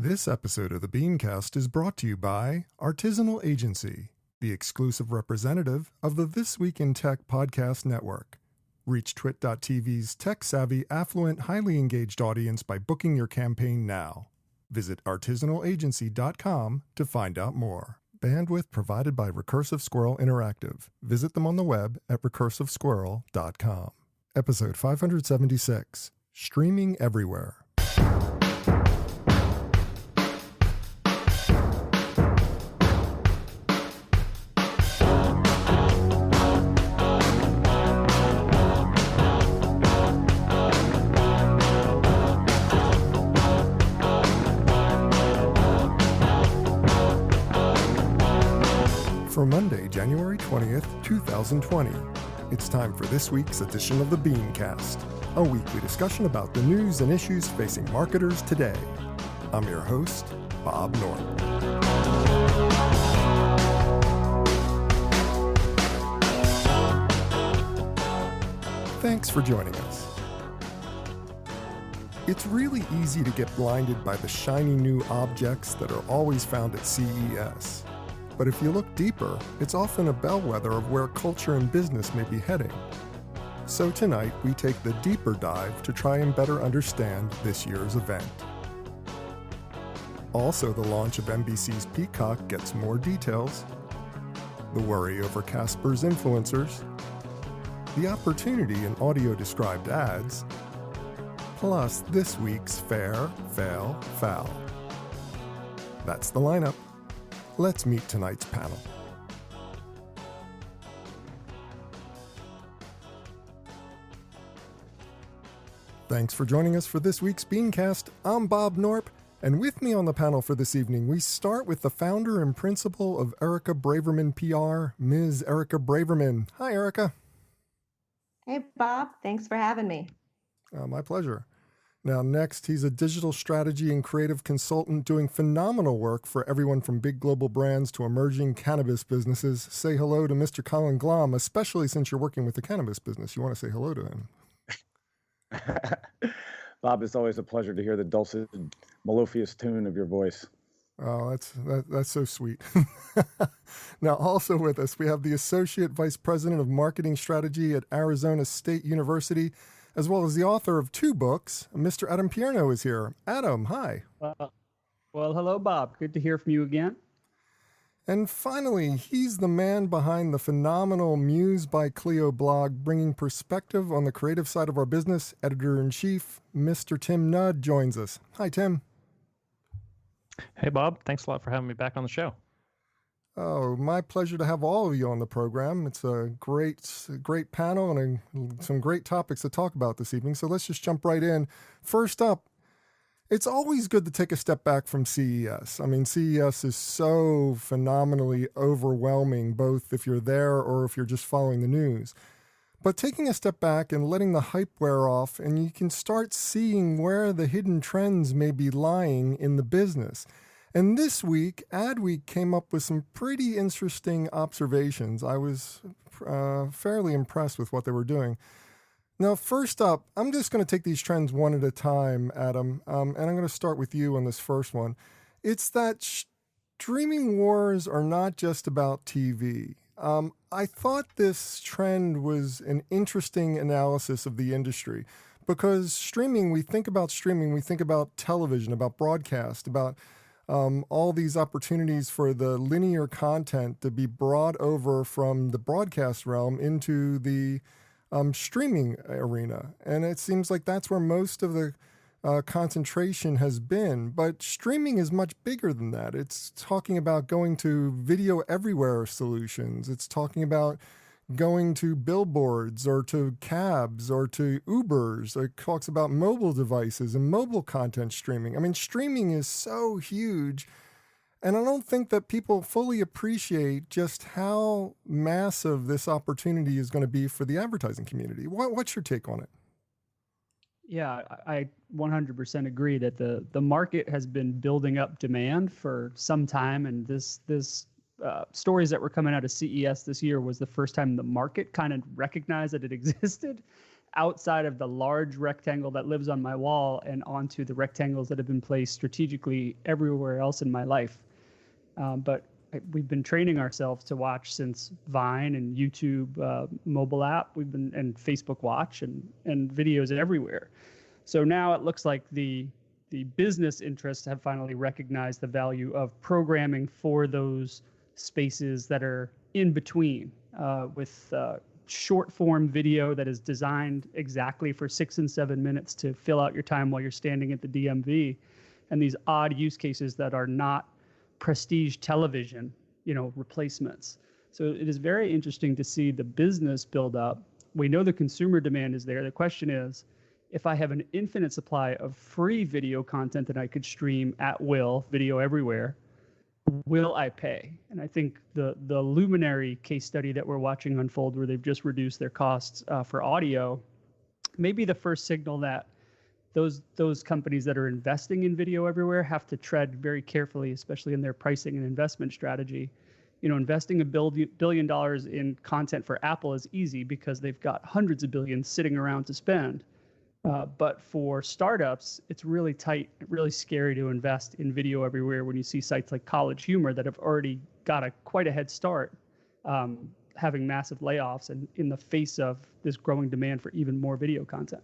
This episode of the BeanCast is brought to you by Artisanal Agency, the exclusive representative of the This Week in Tech podcast network. Reach Twit.tv's tech-savvy, affluent, highly engaged audience by booking your campaign now. Visit artisanalagency.com to find out more. Bandwidth provided by Recursive Squirrel Interactive. Visit them on the web at recursivesquirrel.com. Episode 576, Streaming Everywhere. For Monday, January 20th, 2020, it's time for this week's edition of the BeanCast, a weekly discussion about the news and issues facing marketers today. I'm your host, Bob Norton. Thanks for joining us. It's really easy to get blinded by the shiny new objects that are always found at CES. But if you look deeper, it's often a bellwether of where culture and business may be heading. So tonight, we take the deeper dive to try and better understand this year's event. Also, the launch of NBC's Peacock gets more details, the worry over Casper's influencers, the opportunity in audio-described ads, plus this week's Fair, Fail, Foul. That's the lineup. Let's meet tonight's panel. Thanks for joining us for this week's BeanCast. I'm Bob Norp, and with me on the panel for this evening, we start with the founder and principal of Erica Braverman PR, Ms. Erica Braverman. Hi, Erica. Hey, Bob. Thanks for having me. My pleasure. Now, next, he's a digital strategy and creative consultant doing phenomenal work for everyone from big global brands to emerging cannabis businesses. Say hello to Mr. Colin Glaum, especially since you're working with the cannabis business. You want to say hello to him. Bob, it's always a pleasure to hear the dulcet, melodious tune of your voice. Oh, that's so sweet. Now, also with us, we have the Associate Vice President of Marketing Strategy at Arizona State University, as well as the author of 2 books. Mr. Adam Pierno is here. Adam, hi. Well, hello, Bob. Good to hear from you again. And finally, he's the man behind the phenomenal Muse by Clio blog, bringing perspective on the creative side of our business. Editor-in-Chief, Mr. Tim Nudd, joins us. Hi, Tim. Hey, Bob. Thanks a lot for having me back on the show. Oh, my pleasure to have all of you on the program. It's a great panel and some great topics to talk about this evening. So let's just jump right in. First up, it's always good to take a step back from CES. I mean, CES is so phenomenally overwhelming, both if you're there or if you're just following the news. But taking a step back and letting the hype wear off, and you can start seeing where the hidden trends may be lying in the business. And this week, Adweek came up with some pretty interesting observations. I was fairly impressed with what they were doing. Now, first up, I'm just going to take these trends one at a time, Adam, and I'm going to start with you on this first one. It's that streaming wars are not just about TV. I thought this trend was an interesting analysis of the industry because we think about television, about broadcast, about all these opportunities for the linear content to be brought over from the broadcast realm into the streaming arena. And it seems like that's where most of the concentration has been. But streaming is much bigger than that. It's talking about going to video everywhere solutions. It's talking about going to billboards or to cabs or to Ubers. It talks about mobile devices and mobile content streaming. I mean, streaming is so huge, and I don't think that people fully appreciate just how massive this opportunity is going to be for the advertising community. What's your take on it? Yeah, I 100% agree that the market has been building up demand for some time, and this stories that were coming out of CES this year was the first time the market kind of recognized that it existed. outside of the large rectangle that lives on my wall and onto the rectangles that have been placed strategically everywhere else in my life. But we've been training ourselves to watch since Vine and YouTube mobile app. And Facebook Watch and videos everywhere. So now it looks like the business interests have finally recognized the value of programming for those spaces that are in between, with short form video that is designed exactly for 6 and 7 minutes to fill out your time while you're standing at the DMV, and these odd use cases that are not prestige television, replacements. So it is very interesting to see the business build up. We know the consumer demand is there. The question is, if I have an infinite supply of free video content that I could stream at will, video everywhere, will I pay? And I think the Luminary case study that we're watching unfold, where they've just reduced their costs for audio, may be the first signal that those companies that are investing in video everywhere have to tread very carefully, especially in their pricing and investment strategy. Investing $1 billion in content for Apple is easy because they've got hundreds of billions sitting around to spend. But for startups, it's really tight, really scary to invest in video everywhere when you see sites like College Humor that have already got quite a head start, having massive layoffs and in the face of this growing demand for even more video content.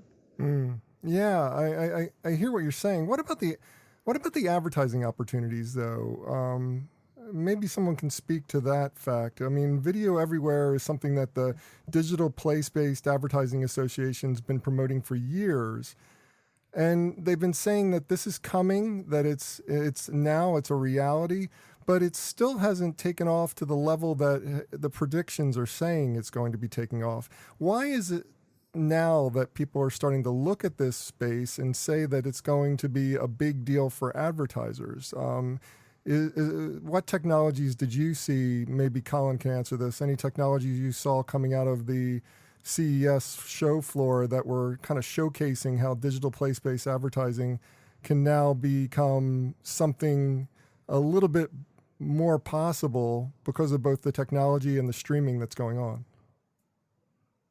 Yeah, I hear what you're saying. What about the advertising opportunities, though? Maybe someone can speak to that fact. I mean, video everywhere is something that the Digital Place-Based Advertising Association's been promoting for years. And they've been saying that this is coming, that it's a reality, but it still hasn't taken off to the level that the predictions are saying it's going to be taking off. Why is it now that people are starting to look at this space and say that it's going to be a big deal for advertisers? What technologies did you see? Maybe Colin can answer this. Any technologies you saw coming out of the CES show floor that were kind of showcasing how digital place-based advertising can now become something a little bit more possible because of both the technology and the streaming that's going on?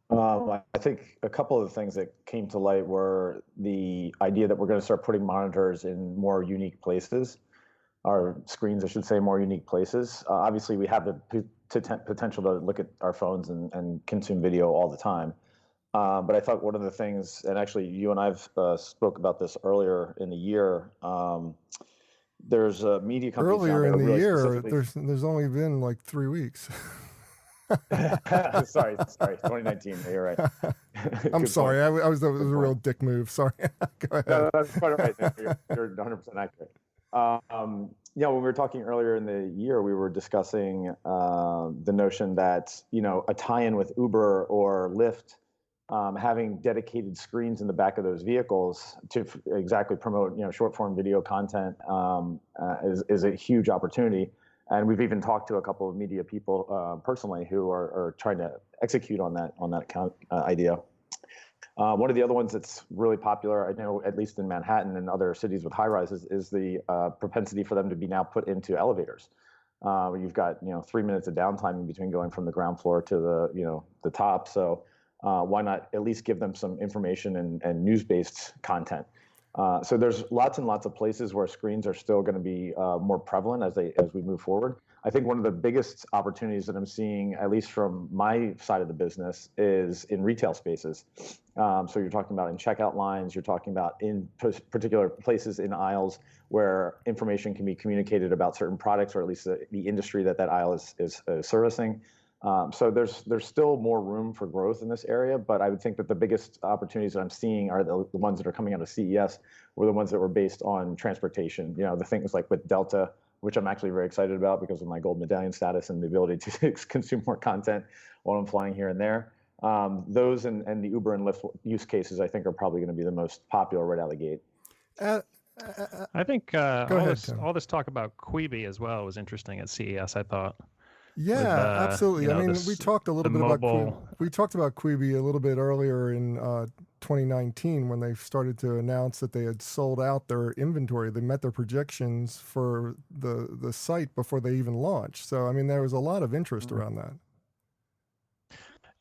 I think a couple of the things that came to light were the idea that we're going to start putting monitors in more unique places. Our screens, I should say, more unique places. Obviously, we have the potential to look at our phones and consume video all the time. But I thought one of the things, and actually you and I've spoke about this earlier in the year, there's a media companies earlier in the really year. There's only been like 3 weeks. sorry, 2019. You're right. I'm sorry. It was a real dick move. Sorry. Go ahead. No, that's quite all right. You're 100% accurate. When we were talking earlier in the year, we were discussing the notion that, a tie-in with Uber or Lyft, having dedicated screens in the back of those vehicles to exactly promote, short-form video content is a huge opportunity. And we've even talked to a couple of media people personally who are trying to execute on that idea. One of the other ones that's really popular, I know, at least in Manhattan and other cities with high rises, is the propensity for them to be now put into elevators. Where you've got 3 minutes of downtime in between going from the ground floor to the top. So why not at least give them some information and news-based content? So there's lots and lots of places where screens are still going to be more prevalent as we move forward. I think one of the biggest opportunities that I'm seeing, at least from my side of the business, is in retail spaces. So you're talking about in checkout lines, you're talking about in particular places in aisles where information can be communicated about certain products, or at least the industry that aisle is servicing. So there's still more room for growth in this area, but I would think that the biggest opportunities that I'm seeing are the ones that are coming out of CES, were the ones that were based on transportation. The things like with Delta, which I'm actually very excited about because of my gold medallion status and the ability to consume more content while I'm flying here and there. Those and the Uber and Lyft use cases, I think, are probably going to be the most popular right out of the gate. I think all this talk about Quibi as well was interesting at CES, I thought. Yeah, absolutely. I mean, we talked a little bit about Quibi a little bit earlier in 2019 when they started to announce that they had sold out their inventory. They met their projections for the site before they even launched. So, I mean, there was a lot of interest around that.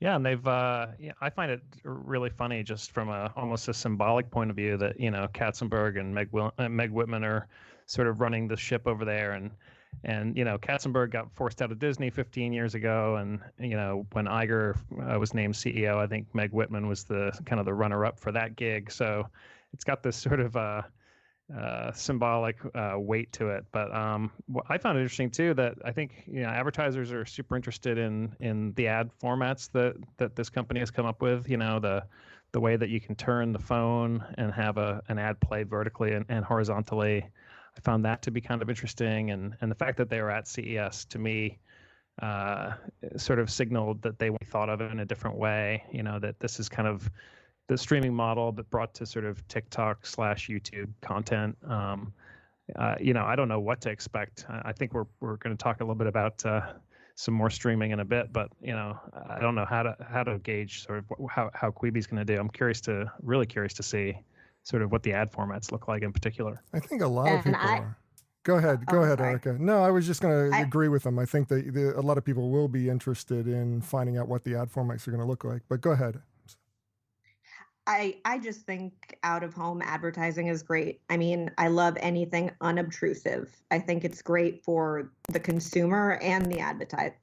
Yeah, and they've I find it really funny just from almost a symbolic point of view that Katzenberg and Meg Whitman are sort of running the ship over there, and Katzenberg got forced out of Disney 15 years ago, and when Iger was named CEO, I think Meg Whitman was the kind of the runner-up for that gig. So it's got this sort of symbolic weight to it. But I found it interesting too that I think advertisers are super interested in the ad formats that this company has come up with. The way that you can turn the phone and have an ad play vertically and horizontally. I found that to be kind of interesting, and the fact that they were at CES to me sort of signaled that they thought of it in a different way. That this is kind of the streaming model, but brought to sort of TikTok/YouTube content. I don't know what to expect. I think we're going to talk a little bit about some more streaming in a bit, but I don't know how to gauge sort of how Quibi's going to do. I'm really curious to see sort of what the ad formats look like in particular. I think a lot of people are. Go ahead, sorry. Erica. No, I was just going to agree with them. I think that a lot of people will be interested in finding out what the ad formats are going to look like. But go ahead. I just think out-of-home advertising is great. I mean, I love anything unobtrusive. I think it's great for the consumer and the advertiser.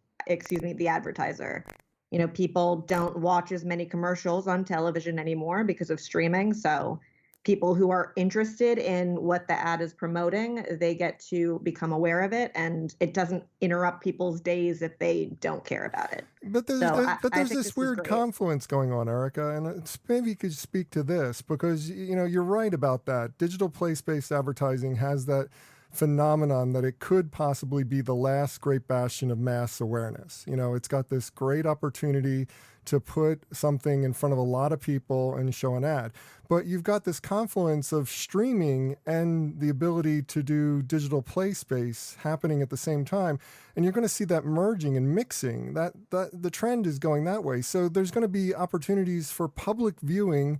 People don't watch as many commercials on television anymore because of streaming. So people who are interested in what the ad is promoting, they get to become aware of it, and it doesn't interrupt people's days if they don't care about it. But there's this weird confluence going on, Erica, and maybe you could speak to this, because you're right about that. Digital place-based advertising has that phenomenon that it could possibly be the last great bastion of mass awareness. It's got this great opportunity to put something in front of a lot of people and show an ad. But you've got this confluence of streaming and the ability to do digital play space happening at the same time. And you're going to see that merging and mixing. That the trend is going that way. So there's going to be opportunities for public viewing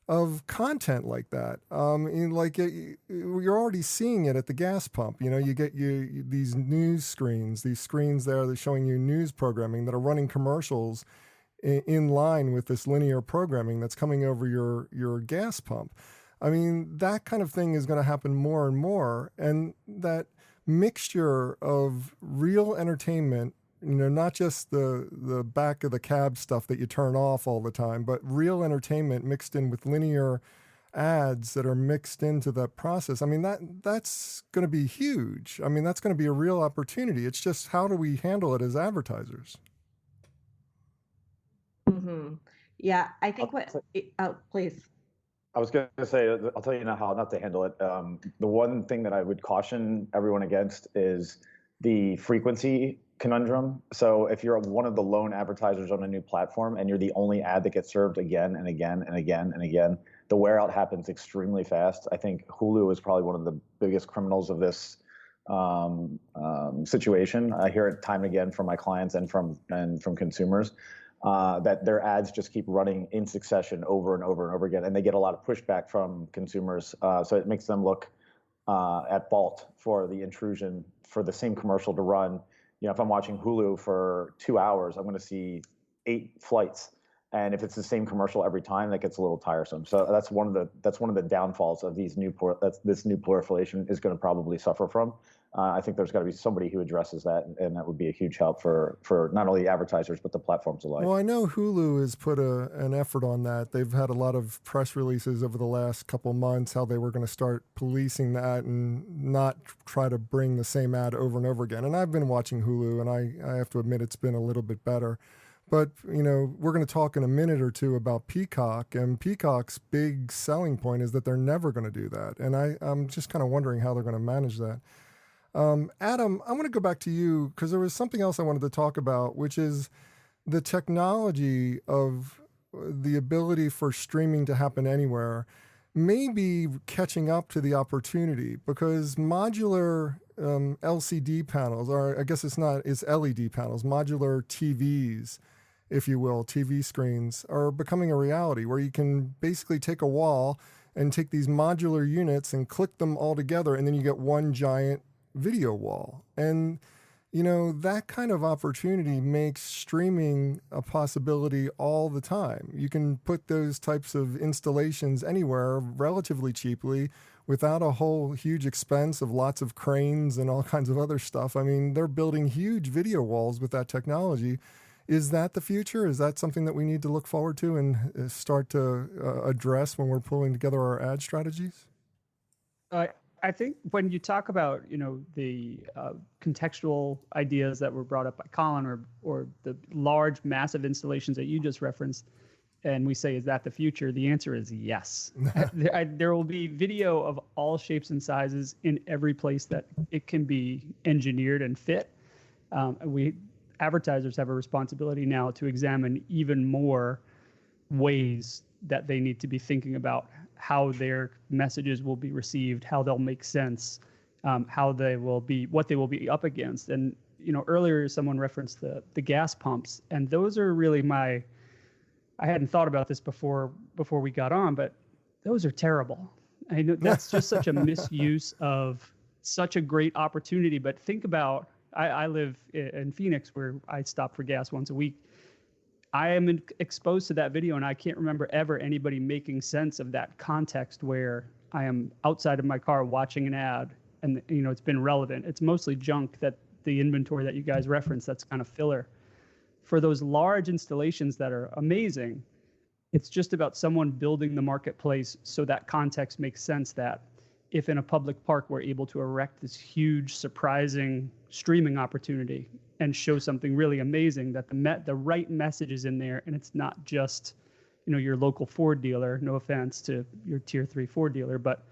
of content like that. You're already seeing it at the gas pump. You get these news screens, these screens there that are showing you news programming that are running commercials in line with this linear programming that's coming over your gas pump. I mean, that kind of thing is going to happen more and more. And that mixture of real entertainment, not just the back of the cab stuff that you turn off all the time, but real entertainment mixed in with linear ads that are mixed into that process. I mean, that's going to be huge. I mean, that's going to be a real opportunity. It's just, how do we handle it as advertisers? Mm-hmm. Yeah, I think please. I was going to say, I'll tell you now how not to handle it. The one thing that I would caution everyone against is the frequency conundrum. So if you're one of the lone advertisers on a new platform and you're the only ad that gets served again and again and again and again, the wear out happens extremely fast. I think Hulu is probably one of the biggest criminals of this situation. I hear it time and again from my clients and from consumers. That their ads just keep running in succession over and over and over again, and they get a lot of pushback from consumers. So it makes them look at fault for the intrusion for the same commercial to run. If I'm watching Hulu for 2 hours, I'm going to see 8 flights, and if it's the same commercial every time, that gets a little tiresome. So that's one of the downfalls of this new proliferation is going to probably suffer from. I think there's got to be somebody who addresses that, and that would be a huge help for not only advertisers but the platforms alike. Well, I know Hulu has put an effort on that. They've had a lot of press releases over the last couple months how they were going to start policing that and not try to bring the same ad over and over again. And I've been watching Hulu, and I have to admit it's been a little bit better. But, we're going to talk in a minute or two about Peacock, and Peacock's big selling point is that they're never going to do that. And I'm just kind of wondering how they're going to manage that. Adam, I want to go back to you because there was something else I wanted to talk about, which is the technology of the ability for streaming to happen anywhere may be catching up to the opportunity, because modular LCD panels, or I guess it's LED panels, modular TVs, if you will, TV screens, are becoming a reality where you can basically take a wall and take these modular units and click them all together, and then you get one giant video wall. And that kind of opportunity makes streaming a possibility all the time. You can put those types of installations anywhere relatively cheaply without a whole huge expense of lots of cranes and all kinds of other stuff. I mean, they're building huge video walls with that technology. Is that the future? Is that something that we need to look forward to and start to address when we're pulling together our ad strategies? I think when you talk about, the contextual ideas that were brought up by Colin or the large, massive installations that you just referenced, and we say, is that the future? The answer is yes. There will be video of all shapes and sizes in every place that it can be engineered and fit. Advertisers have a responsibility now to examine even more ways that they need to be thinking about how their messages will be received, how they'll make sense, what they will be up against. And earlier someone referenced the gas pumps, and those are really I hadn't thought about this before we got on, but those are terrible. I know that's just such a misuse of such a great opportunity. But think about, I live in Phoenix, where I stop for gas once a week. I am exposed to that video, and I can't remember ever anybody making sense of that context where I am outside of my car watching an ad, and it's been relevant. It's mostly junk, that the inventory that you guys referenced, that's kind of filler. For those large installations that are amazing, it's just about someone building the marketplace so that context makes sense, that if in a public park we're able to erect this huge, surprising streaming opportunity and show something really amazing, that the right message is in there, and it's not just, your local Ford dealer, no offense to your tier 3 Ford dealer, but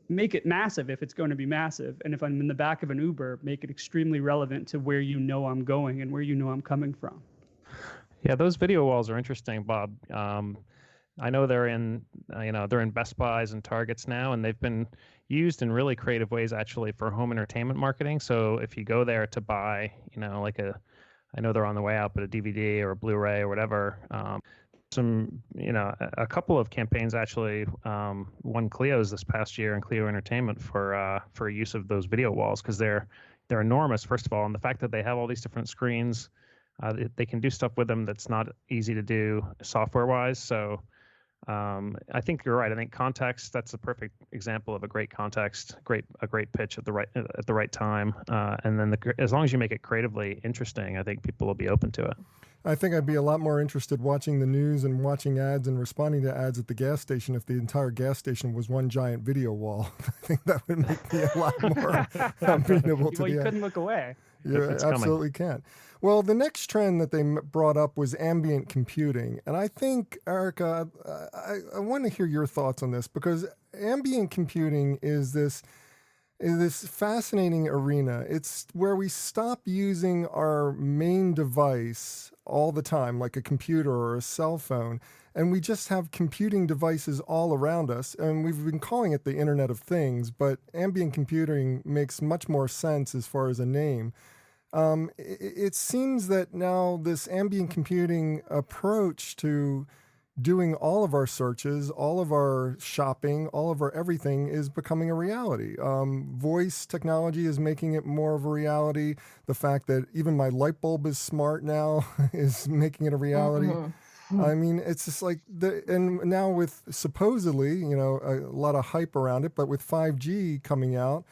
make it massive if it's going to be massive. And if I'm in the back of an Uber, make it extremely relevant to where I'm going and where I'm coming from. Yeah, those video walls are interesting, Bob. I know they're in Best Buys and Targets now, and they've been used in really creative ways actually for home entertainment marketing. So if you go there to buy, I know they're on the way out, but a DVD or a Blu-ray or whatever, a couple of campaigns actually won Clio's this past year in Clio Entertainment for use of those video walls, because they're enormous, first of all, and the fact that they have all these different screens, they can do stuff with them that's not easy to do software-wise. So I think you're right. I think context, that's a perfect example of a great context, a great pitch at the right time. And then as long as you make it creatively interesting, I think people will be open to it. I think I'd be a lot more interested watching the news and watching ads and responding to ads at the gas station if the entire gas station was one giant video wall. I think that would make me a lot more amenable to you couldn't look away. You absolutely can't. Well, the next trend that they brought up was ambient computing. And I think, Erica, I want to hear your thoughts on this, because ambient computing is this fascinating arena. It's where we stop using our main device all the time, like a computer or a cell phone, and we just have computing devices all around us. And we've been calling it the Internet of Things, but ambient computing makes much more sense as far as a name. It seems that now this ambient computing approach to doing all of our searches, all of our shopping, all of our everything is becoming a reality. Voice technology is making it more of a reality. The fact that even my light bulb is smart now is making it a reality. Mm-hmm. I mean, it's just like and now with supposedly, a lot of hype around it, but with 5G coming out,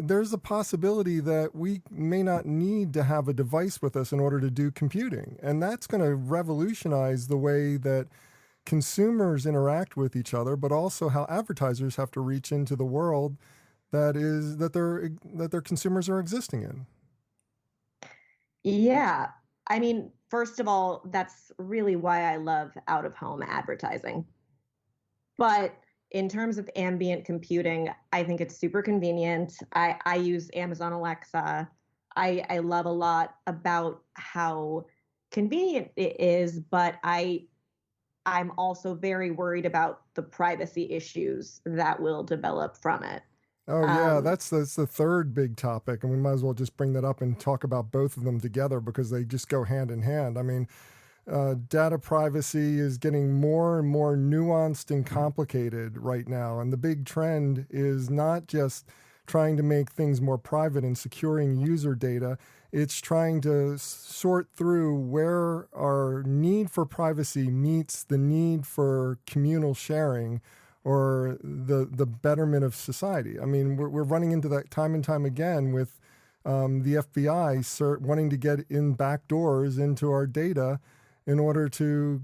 there's a possibility that we may not need to have a device with us in order to do computing. And that's going to revolutionize the way that consumers interact with each other, but also how advertisers have to reach into the world that their consumers are existing in. Yeah. I mean, first of all, that's really why I love out-of-home advertising. But in terms of ambient computing, I think it's super convenient. I use Amazon Alexa. I love a lot about how convenient it is, but I'm also very worried about the privacy issues that will develop from it. Oh, yeah, that's the third big topic, and we might as well just bring that up and talk about both of them together because they just go hand in hand. I mean, data privacy is getting more and more nuanced and complicated right now, and the big trend is not just trying to make things more private and securing user data. It's trying to sort through where our need for privacy meets the need for communal sharing or the betterment of society. I mean, we're running into that time and time again with the FBI wanting to get in back doors into our data in order to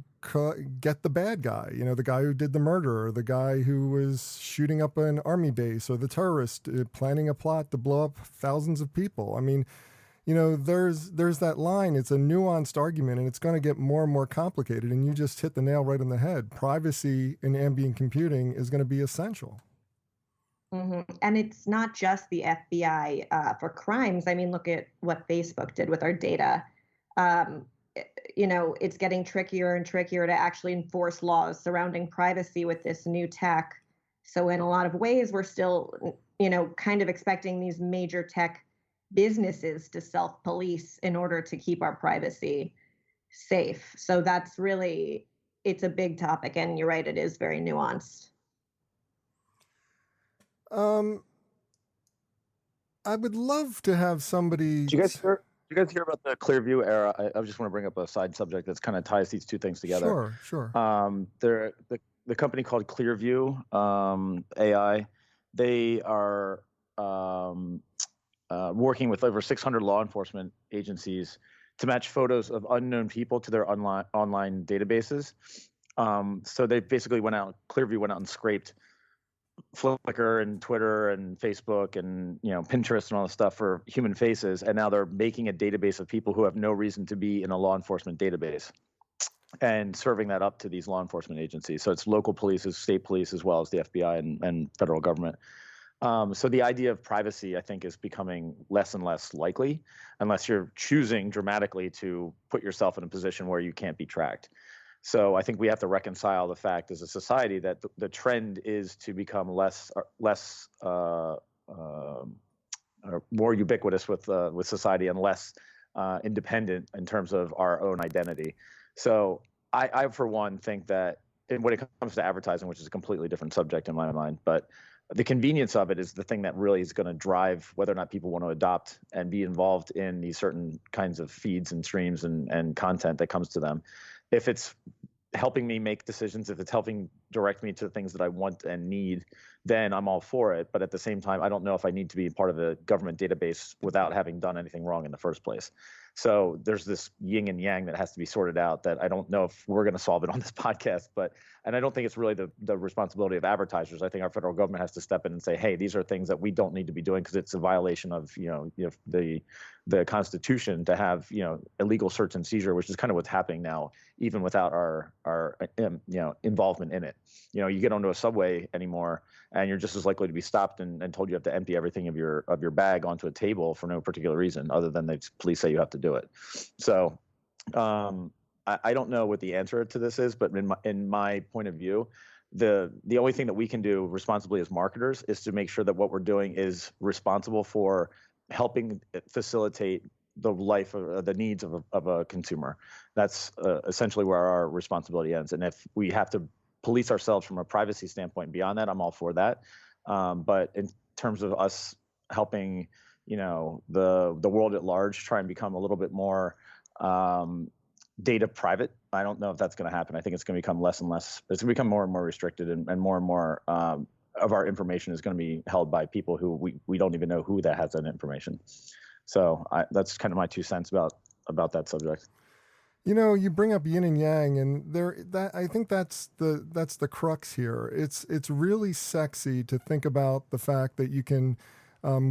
get the bad guy, the guy who did the murder, or the guy who was shooting up an army base, or the terrorist planning a plot to blow up thousands of people. I mean, there's that line. It's a nuanced argument, and it's going to get more and more complicated. And you just hit the nail right on the head. Privacy in ambient computing is going to be essential. Mm-hmm. And it's not just the FBI for crimes. I mean, look at what Facebook did with our data. It's getting trickier and trickier to actually enforce laws surrounding privacy with this new tech. So in a lot of ways, we're still, kind of expecting these major tech businesses to self-police in order to keep our privacy safe. So that's really, it's a big topic. And you're right, it is very nuanced. I would love to have somebody. Do you guys hear about the Clearview era? I just want to bring up a side subject that's kind of ties these two things together. Sure. The company called Clearview AI. They are working with over 600 law enforcement agencies to match photos of unknown people to their online databases. So they basically Clearview went out and scraped Flickr and Twitter and Facebook and Pinterest and all this stuff for human faces, and now they're making a database of people who have no reason to be in a law enforcement database and serving that up to these law enforcement agencies. So it's local police, state police, as well as the FBI and federal government. So the idea of privacy, I think, is becoming less and less likely unless you're choosing dramatically to put yourself in a position where you can't be tracked. So I think we have to reconcile the fact as a society that the trend is to become less more ubiquitous with society and less independent in terms of our own identity. So I for one think that when it comes to advertising, which is a completely different subject in my mind, but the convenience of it is the thing that really is going to drive whether or not people want to adopt and be involved in these certain kinds of feeds and streams and content that comes to them. If it's helping me make decisions, if it's helping direct me to the things that I want and need, then I'm all for it. But at the same time, I don't know if I need to be part of a government database without having done anything wrong in the first place. So there's this yin and yang that has to be sorted out that I don't know if we're going to solve it on this podcast, and I don't think it's really the responsibility of advertisers. I think our federal government has to step in and say, hey, these are things that we don't need to be doing because it's a violation of the Constitution to have illegal search and seizure, which is kind of what's happening now, even without our involvement in it. You get onto a subway anymore, and you're just as likely to be stopped and told you have to empty everything of your bag onto a table for no particular reason other than the police say you have to do it. So I don't know what the answer to this is, but in my point of view, the only thing that we can do responsibly as marketers is to make sure that what we're doing is responsible for helping facilitate the life of the needs of a consumer. That's essentially where our responsibility ends. And if we have to police ourselves from a privacy standpoint beyond that, I'm all for that. But in terms of us helping, the world at large try and become a little bit more data private, I don't know if that's going to happen. I think it's going to become less and less. It's going to become more and more restricted, and more of our information is going to be held by people who we don't even know who that has that information. So that's kind of my 2 cents about that subject. You bring up yin and yang, and I think that's the crux here. It's really sexy to think about the fact that you can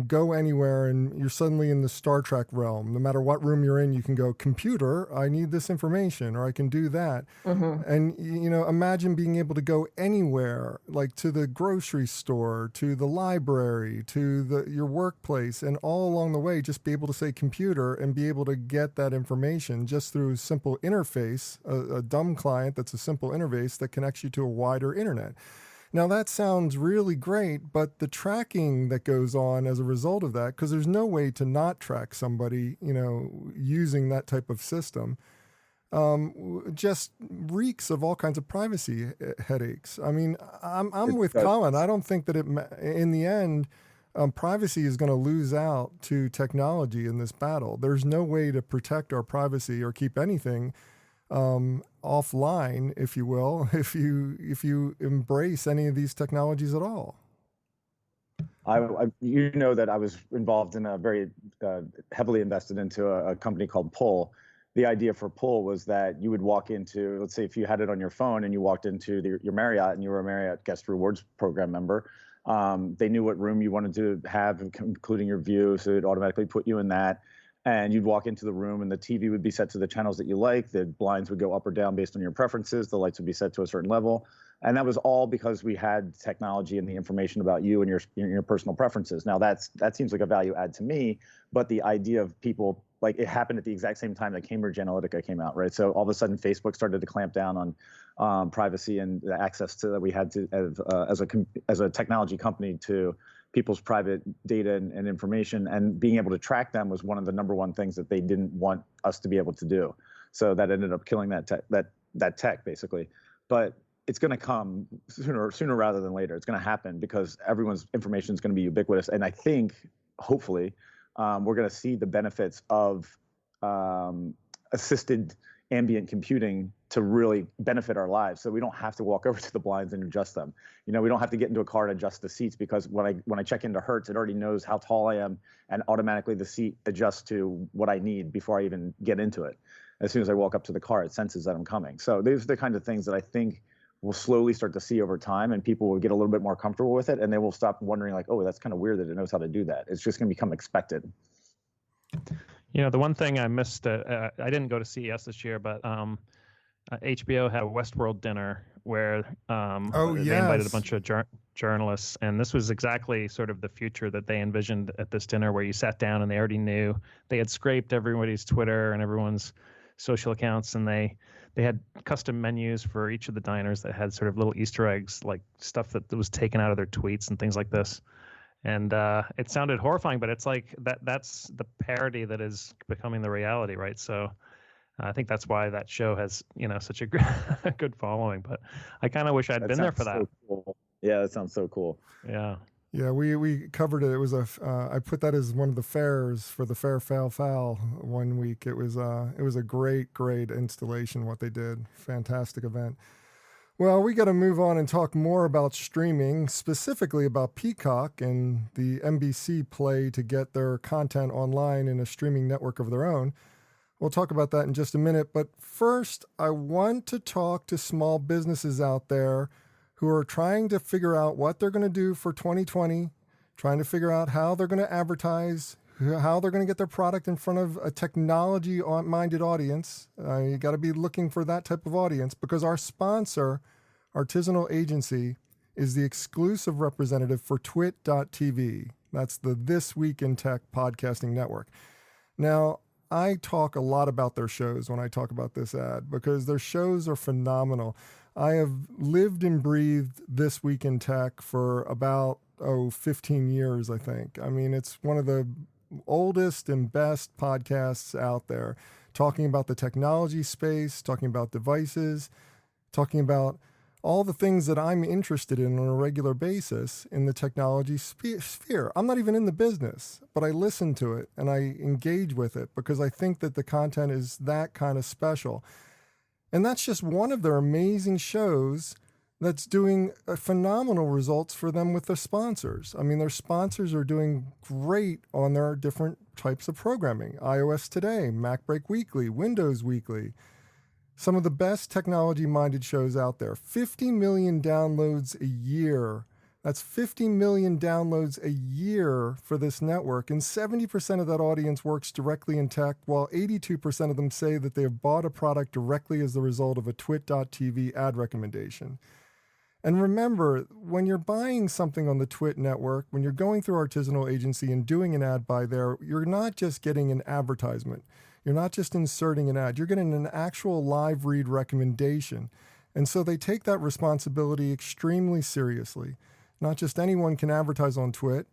go anywhere and you're suddenly in the Star Trek realm. No matter what room you're in, you can go, computer, I need this information, or I can do that. Mm-hmm. And, imagine being able to go anywhere, like to the grocery store, to the library, to your workplace, and all along the way, just be able to say computer and be able to get that information just through a simple interface, a dumb client that's a simple interface that connects you to a wider internet. Now, that sounds really great, but the tracking that goes on as a result of that, because there's no way to not track somebody, using that type of system, just reeks of all kinds of privacy headaches. I mean, I'm with Colin. I don't think that in the end, privacy is going to lose out to technology in this battle. There's no way to protect our privacy or keep anything offline, if you will, if you embrace any of these technologies at all. You know that I was involved in a very heavily invested into a company called Pull. The idea for Pull was that you would walk into, let's say if you had it on your phone and you walked into your Marriott and you were a Marriott Guest Rewards Program member, they knew what room you wanted to have, including your view, so it automatically put you in that. And you'd walk into the room and the TV would be set to the channels that you like. The blinds would go up or down based on your preferences. The lights would be set to a certain level. And that was all because we had technology and the information about you and your personal preferences. Now that seems like a value add to me, but the idea of people, like it happened at the exact same time that Cambridge Analytica came out, right? So all of a sudden Facebook started to clamp down on privacy and the access to that we had to as a technology company to people's private data and information, and being able to track them was one of the number one things that they didn't want us to be able to do. So that ended up killing that tech basically. But it's going to come sooner rather than later. It's going to happen because everyone's information is going to be ubiquitous. And I think, hopefully, we're going to see the benefits of assisted ambient computing to really benefit our lives. So we don't have to walk over to the blinds and adjust them. We don't have to get into a car and adjust the seats, because when I check into Hertz, it already knows how tall I am, and automatically the seat adjusts to what I need before I even get into it. As soon as I walk up to the car, it senses that I'm coming. So these are the kind of things that I think we'll slowly start to see over time, and people will get a little bit more comfortable with it, and they will stop wondering like, oh, that's kind of weird that it knows how to do that. It's just going to become expected. The one thing I missed, I didn't go to CES this year, but HBO had a Westworld dinner where they invited a bunch of journalists, and this was exactly sort of the future that they envisioned at this dinner, where you sat down and they already knew. They had scraped everybody's Twitter and everyone's social accounts, and they had custom menus for each of the diners that had sort of little Easter eggs, like stuff that was taken out of their tweets and things like this. And it sounded horrifying, but it's like that's the parody that is becoming the reality, right? So I think that's why that show has, such a good following. But I kind of wish I'd been there for that. So cool. Yeah, that sounds so cool. Yeah. Yeah, we covered it. It was I put that as one of the fairs for the Fair Fail Foul one week. It was a great installation, what they did. Fantastic event. Well, we got to move on and talk more about streaming, specifically about Peacock and the NBC play to get their content online in a streaming network of their own. We'll talk about that in just a minute. But first, I want to talk to small businesses out there who are trying to figure out what they're going to do for 2020, trying to figure out how they're going to advertise, how they're going to get their product in front of a technology-minded audience. You got to be looking for that type of audience, because our sponsor, Artisanal Agency, is the exclusive representative for Twit.tv. That's the This Week in Tech podcasting network. Now, I talk a lot about their shows when I talk about this ad, because their shows are phenomenal. I have lived and breathed This Week in Tech for about 15 years, I think. I mean, it's one of the oldest and best podcasts out there, talking about the technology space, talking about devices, talking about all the things that I'm interested in on a regular basis in the technology sphere. I'm not even in the business, but I listen to it and I engage with it because I think that the content is that kind of special. And that's just one of their amazing shows that's doing phenomenal results for them with their sponsors. I mean, their sponsors are doing great on their different types of programming. iOS Today, MacBreak Weekly, Windows Weekly. Some of the best technology-minded shows out there. 50 million downloads a year. That's 50 million downloads a year for this network. And 70% of that audience works directly in tech, while 82% of them say that they have bought a product directly as the result of a Twit.tv ad recommendation. And remember, when you're buying something on the Twit network, when you're going through Artisanal Agency and doing an ad buy there, you're not just getting an advertisement. You're not just inserting an ad. You're getting an actual live read recommendation. And so they take that responsibility extremely seriously. Not just anyone can advertise on Twit.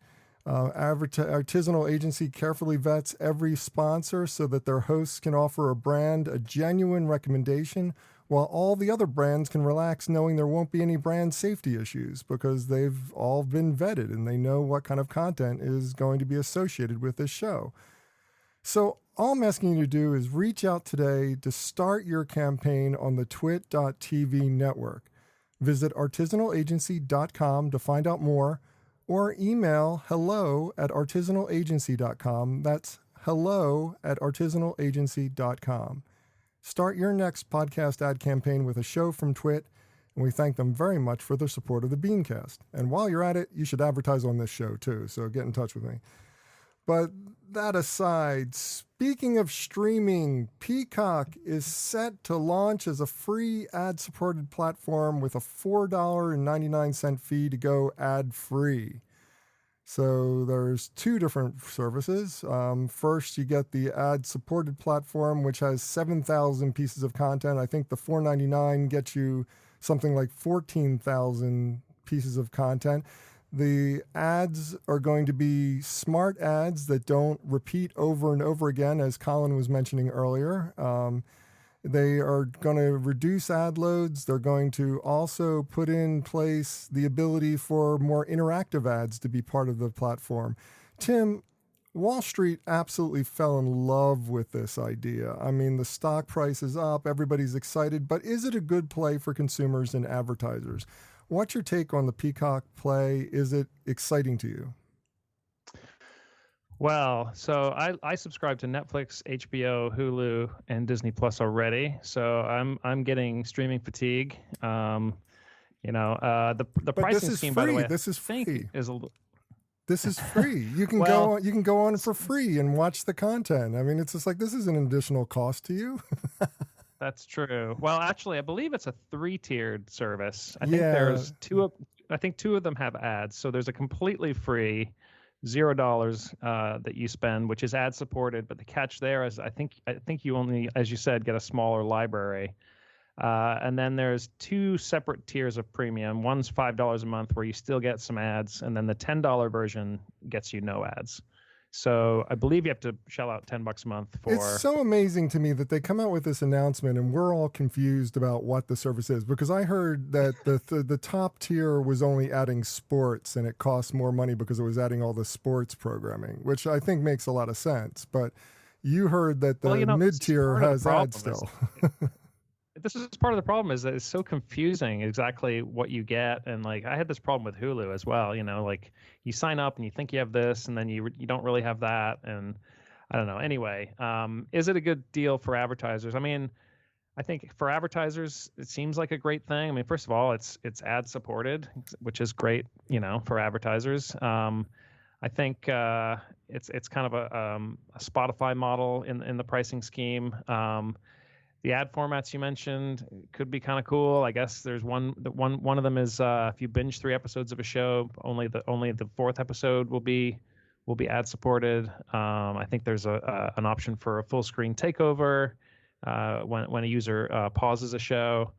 Artisanal Agency carefully vets every sponsor so that their hosts can offer a brand a genuine recommendation while all the other brands can relax knowing there won't be any brand safety issues because they've all been vetted and they know what kind of content is going to be associated with this show. So all I'm asking you to do is reach out today to start your campaign on the twit.tv network. Visit artisanalagency.com to find out more, or email hello@artisanalagency.com. That's hello@artisanalagency.com. Start your next podcast ad campaign with a show from Twit, and we thank them very much for their support of the BeanCast. And while you're at it, you should advertise on this show too, so get in touch with me. But that aside, speaking of streaming, Peacock is set to launch as a free ad-supported platform with a $4.99 fee to go ad-free. So there's two different services. First, you get the ad-supported platform, which has 7,000 pieces of content. I think the $4.99 gets you something like 14,000 pieces of content. The ads are going to be smart ads that don't repeat over and over again, as Colin was mentioning earlier. They are going to reduce ad loads. They're going to also put in place the ability for more interactive ads to be part of the platform. Tim, Wall Street absolutely fell in love with this idea. I mean, the stock price is up, everybody's excited, but is it a good play for consumers and advertisers? What's your take on the Peacock play? Is it exciting to you? Well, so I subscribe to Netflix, HBO, Hulu, and Disney Plus already. So I'm getting streaming fatigue. The pricing scheme, by the way, this is free. This is free. You can go on for free and watch the content. I mean, it's just like, this is an additional cost to you. That's true. Well, actually, I believe it's a 3-tiered service. I think there's two. I think 2 of them have ads. So there's a completely free $0 that you spend, which is ad supported. But the catch there is, I think you only, as you said, get a smaller library. And then there's 2 separate tiers of premium. One's $5 a month where you still get some ads, and then the $10 version gets you no ads. So I believe you have to shell out $10 a month for. It's so amazing to me that they come out with this announcement and we're all confused about what the service is, because I heard that the top tier was only adding sports and it costs more money because it was adding all the sports programming, which I think makes a lot of sense. But you heard that the mid tier has ads still. This is part of the problem, is that it's so confusing exactly what you get. And like, I had this problem with Hulu as well. Like you sign up and you think you have this, and then you don't really have that. And I don't know. Anyway, is it a good deal for advertisers? I mean, I think for advertisers, it seems like a great thing. I mean, first of all, it's ad supported, which is great, for advertisers. I think it's kind of a Spotify model in the pricing scheme. The ad formats you mentioned could be kind of cool. I guess there's one of them is if you binge 3 episodes of a show, only the 4th episode will be ad supported. I think there's an option for a full screen takeover when a user pauses a show.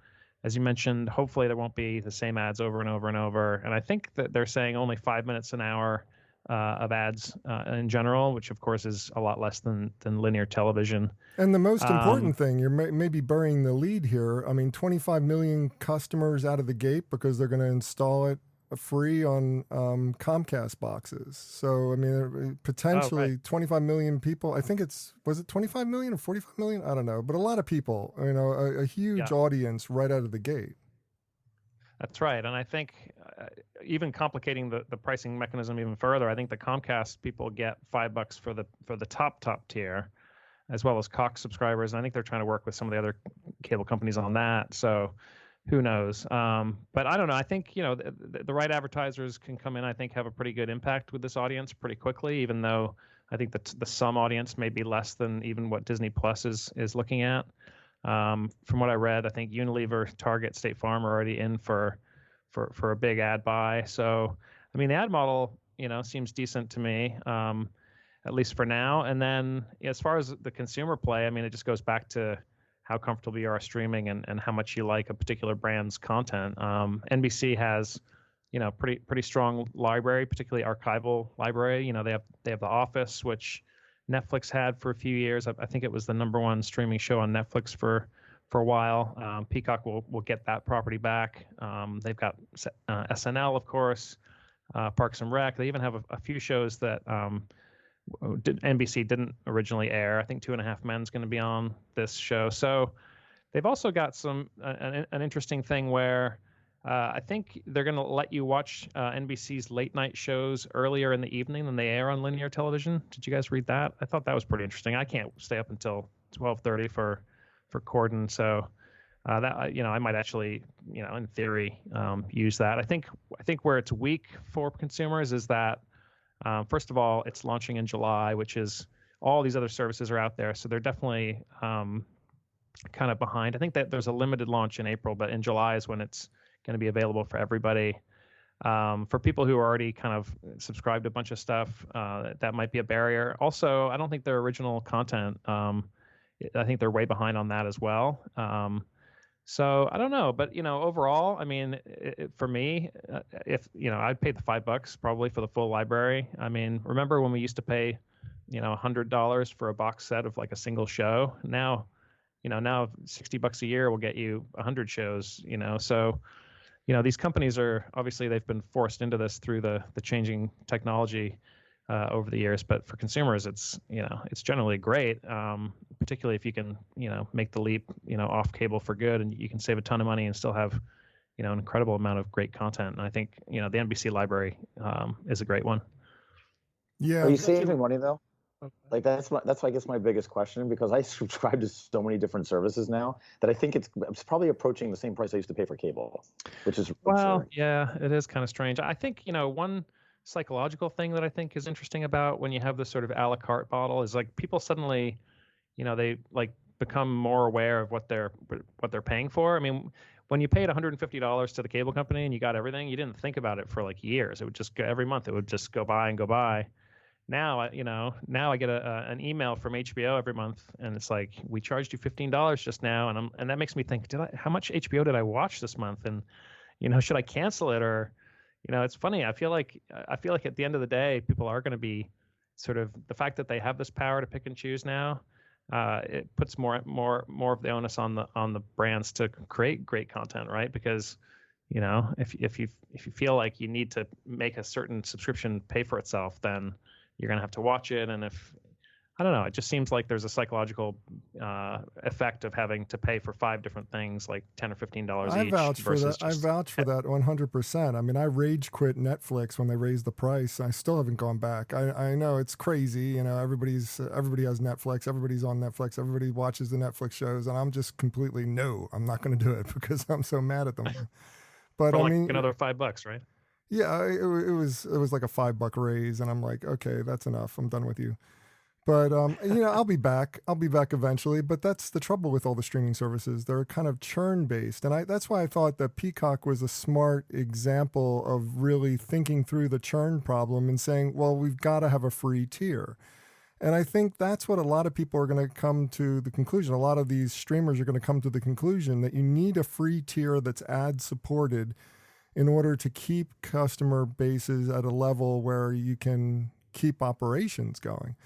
As you mentioned, hopefully there won't be the same ads over and over and over. And I think that they're saying only 5 minutes an hour of ads in general, which of course is a lot less than linear television. And the most important thing, you're maybe burying the lead here. I mean, 25 million customers out of the gate because they're going to install it free on Comcast boxes. So, I mean, potentially 25 million people. I think was it 25 million or 45 million? I don't know. But a lot of people, a huge audience right out of the gate. That's right. And I think even complicating the pricing mechanism even further, I think the Comcast people get $5 for the top tier, as well as Cox subscribers. And I think they're trying to work with some of the other cable companies on that. So who knows? But I don't know. I think, the right advertisers can come in, I think, have a pretty good impact with this audience pretty quickly, even though I think that the sum audience may be less than even what Disney Plus is looking at. From what I read, I think Unilever, Target, State Farm are already in for a big ad buy. So, I mean, the ad model, seems decent to me, at least for now. And then as far as the consumer play, I mean, it just goes back to how comfortable you are streaming and how much you like a particular brand's content. NBC has, pretty strong library, particularly archival library. They have The Office, which Netflix had for a few years. I think it was the #1 streaming show on Netflix for for a while. Peacock will get that property back. They've got SNL, of course, Parks and Rec. They even have a few shows that NBC didn't originally air. I think 2.5 Men's going to be on this show. So they've also got an interesting thing where I think they're going to let you watch NBC's late night shows earlier in the evening than they air on linear television. Did you guys read that? I thought that was pretty interesting. I can't stay up until 12:30 for Corden, so that I might actually in theory use that. I think where it's weak for consumers is that first of all, it's launching in July, which is all these other services are out there, so they're definitely kind of behind. I think that there's a limited launch in April, but in July is when it's going to be available for everybody. For people who are already kind of subscribed to a bunch of stuff, that might be a barrier. Also, I don't think their original content, I think they're way behind on that as well. So I don't know, but overall, I mean, for me, if I'd pay the $5 probably for the full library. I mean, remember when we used to pay, $100 for a box set of like a single show? Now, now $60 a year will get you 100 shows. So, these companies are obviously they've been forced into this through the changing technology over the years, but for consumers, it's generally great, particularly if you can make the leap off cable for good, and you can save a ton of money and still have an incredible amount of great content. And I think the NBC library is a great one. Yeah, are you saving money though? Like that's I guess my biggest question, because I subscribe to so many different services now that I think it's probably approaching the same price I used to pay for cable, which is absurd. Yeah, it is kind of strange. I think one psychological thing that I think is interesting about when you have this sort of a la carte model is like people suddenly, they like become more aware of what they're paying for. I mean, when you paid $150 to the cable company and you got everything, you didn't think about it for like years. It would just go every month. It would just go by and go by. Now, now I get an email from HBO every month, and it's like, we charged you $15 just now, and that makes me think, how much HBO did I watch this month, and should I cancel it? Or it's funny. I feel like at the end of the day, people are going to be sort of, the fact that they have this power to pick and choose now, it puts more of the onus on the brands to create great content, right? Because if you feel like you need to make a certain subscription pay for itself, then you're going to have to watch it. And I don't know, it just seems like there's a psychological effect of having to pay for 5 different things, like $10 or $15 each. I vouch for that. I vouch for that 100%. I mean, I rage quit Netflix when they raised the price. I still haven't gone back. I know it's crazy. everybody has Netflix. Everybody's on Netflix. Everybody watches the Netflix shows, and I'm just completely no. I'm not going to do it because I'm so mad at them. But for I like mean, another $5, right? Yeah, it was like a $5 raise, and I'm like, okay, that's enough. I'm done with you. But I'll be back. I'll be back eventually. But that's the trouble with all the streaming services. They're kind of churn based, and that's why I thought that Peacock was a smart example of really thinking through the churn problem and saying, well, we've got to have a free tier. And I think that's what a lot of people are going to come to the conclusion. A lot of these streamers are going to come to the conclusion that you need a free tier that's ad supported in order to keep customer bases at a level where you can keep operations going.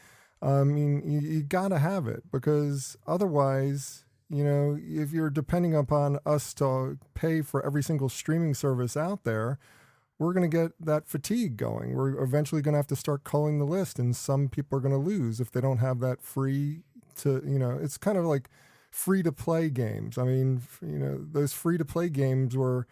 I mean, you got to have it, because otherwise, if you're depending upon us to pay for every single streaming service out there, we're going to get that fatigue going. We're eventually going to have to start culling the list, and some people are going to lose if they don't have that free to, it's kind of like free to play games. I mean, those free to play games were,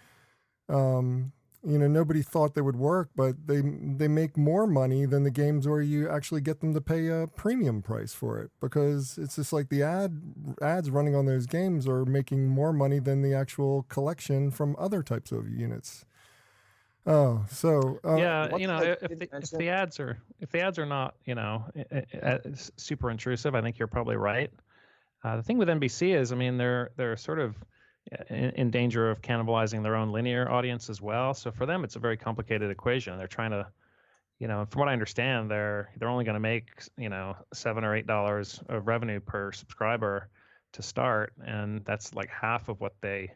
nobody thought they would work, but they make more money than the games where you actually get them to pay a premium price for it, because it's just like the ads running on those games are making more money than the actual collection from other types of units. Oh, so yeah, if the ads are not super intrusive, I think you're probably right. The thing with NBC is, I mean, they're sort of in danger of cannibalizing their own linear audience as well. So for them, it's a very complicated equation. They're trying to, from what I understand, they're only going to make $7 or $8 of revenue per subscriber to start, and that's like half of what they,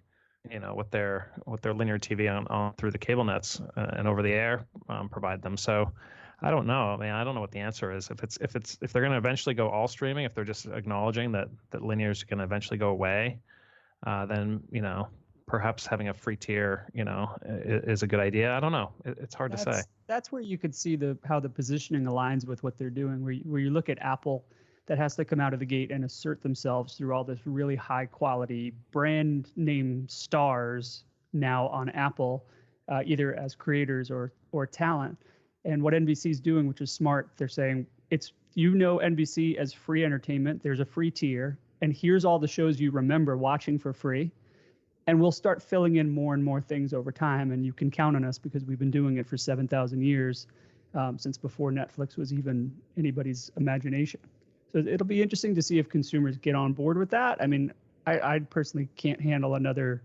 what their linear TV on through the cable nets and over the air provide them. So I don't know. I mean, I don't know what the answer is. If they're going to eventually go all streaming, if they're just acknowledging that linear is going to eventually go away. then perhaps having a free tier, is a good idea. I don't know. It's hard to say. That's where you could see how the positioning aligns with what they're doing. Where you look at Apple, that has to come out of the gate and assert themselves through all this really high quality brand name stars now on Apple, either as creators or talent. And what NBC is doing, which is smart, they're saying NBC as free entertainment. There's a free tier, and here's all the shows you remember watching for free. And we'll start filling in more and more things over time. And you can count on us because we've been doing it for 7,000 years, since before Netflix was even anybody's imagination. So it'll be interesting to see if consumers get on board with that. I mean, I personally can't handle another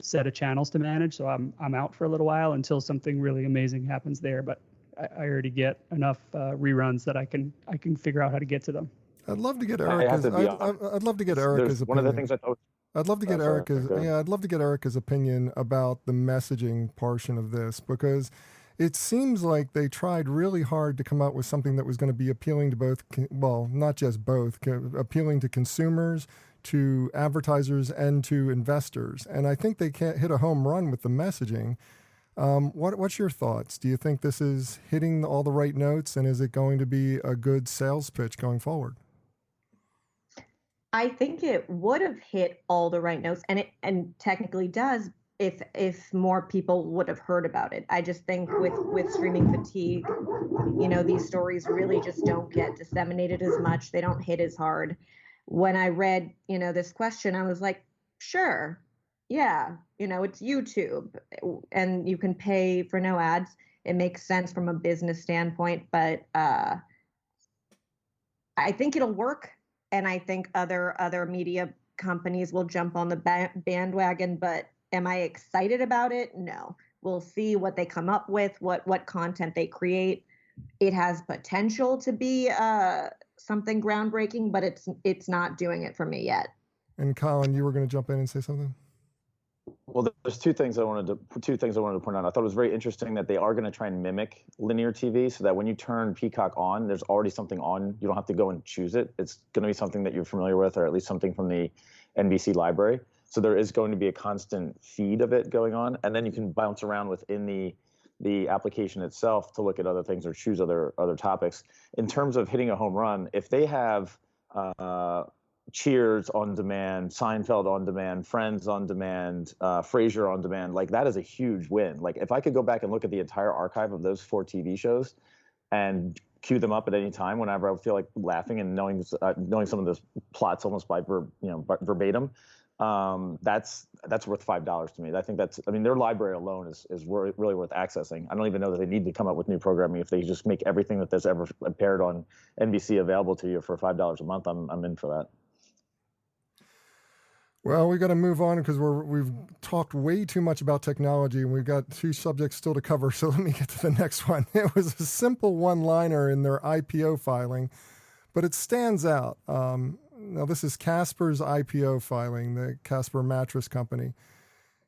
set of channels to manage, so I'm out for a little while until something really amazing happens there. But I already get enough reruns that I can figure out how to get to them. I'd love to get Erica's. I'd love to get Erica's opinion. One of the things I thought. I'd love to get I'd love to get Erica's opinion about the messaging portion of this, because it seems like they tried really hard to come up with something that was going to be appealing to both, well, not just both, appealing to consumers, to advertisers, and to investors. And I think they can't hit a home run with the messaging. What's your thoughts? Do you think this is hitting all the right notes, and is it going to be a good sales pitch going forward? I think it would have hit all the right notes, and technically does if more people would have heard about it. I just think with streaming fatigue, these stories really just don't get disseminated as much. They don't hit as hard. When I read, this question, I was like, sure, yeah, it's YouTube and you can pay for no ads. It makes sense from a business standpoint, but I think it'll work. And I think other media companies will jump on the bandwagon, but am I excited about it? No. We'll see what they come up with, what content they create. It has potential to be something groundbreaking, but it's not doing it for me yet. And Colin, you were going to jump in and say something? Well, there's two things I wanted to point out. I thought it was very interesting that they are going to try and mimic linear TV, so that when you turn Peacock on, there's already something on. You don't have to go and choose it. It's going to be something that you're familiar with, or at least something from the NBC library. So there is going to be a constant feed of it going on, and then you can bounce around within the application itself to look at other things or choose other topics. In terms of hitting a home run, if they have Cheers on demand, Seinfeld on demand, Friends on demand, Frasier on demand, like that is a huge win. Like if I could go back and look at the entire archive of those 4 TV shows and cue them up at any time whenever I feel like laughing and knowing some of those plots almost by verbatim, that's worth $5 to me. I think their library alone is really worth accessing. I don't even know that they need to come up with new programming. If they just make everything that there's ever appeared on NBC available to you for $5 a month, I'm in for that. Well, we got to move on because we've talked way too much about technology, and we've got 2 subjects still to cover. So let me get to the next one. It was a simple one-liner in their IPO filing, but it stands out. Now, this is Casper's IPO filing, the Casper Mattress Company.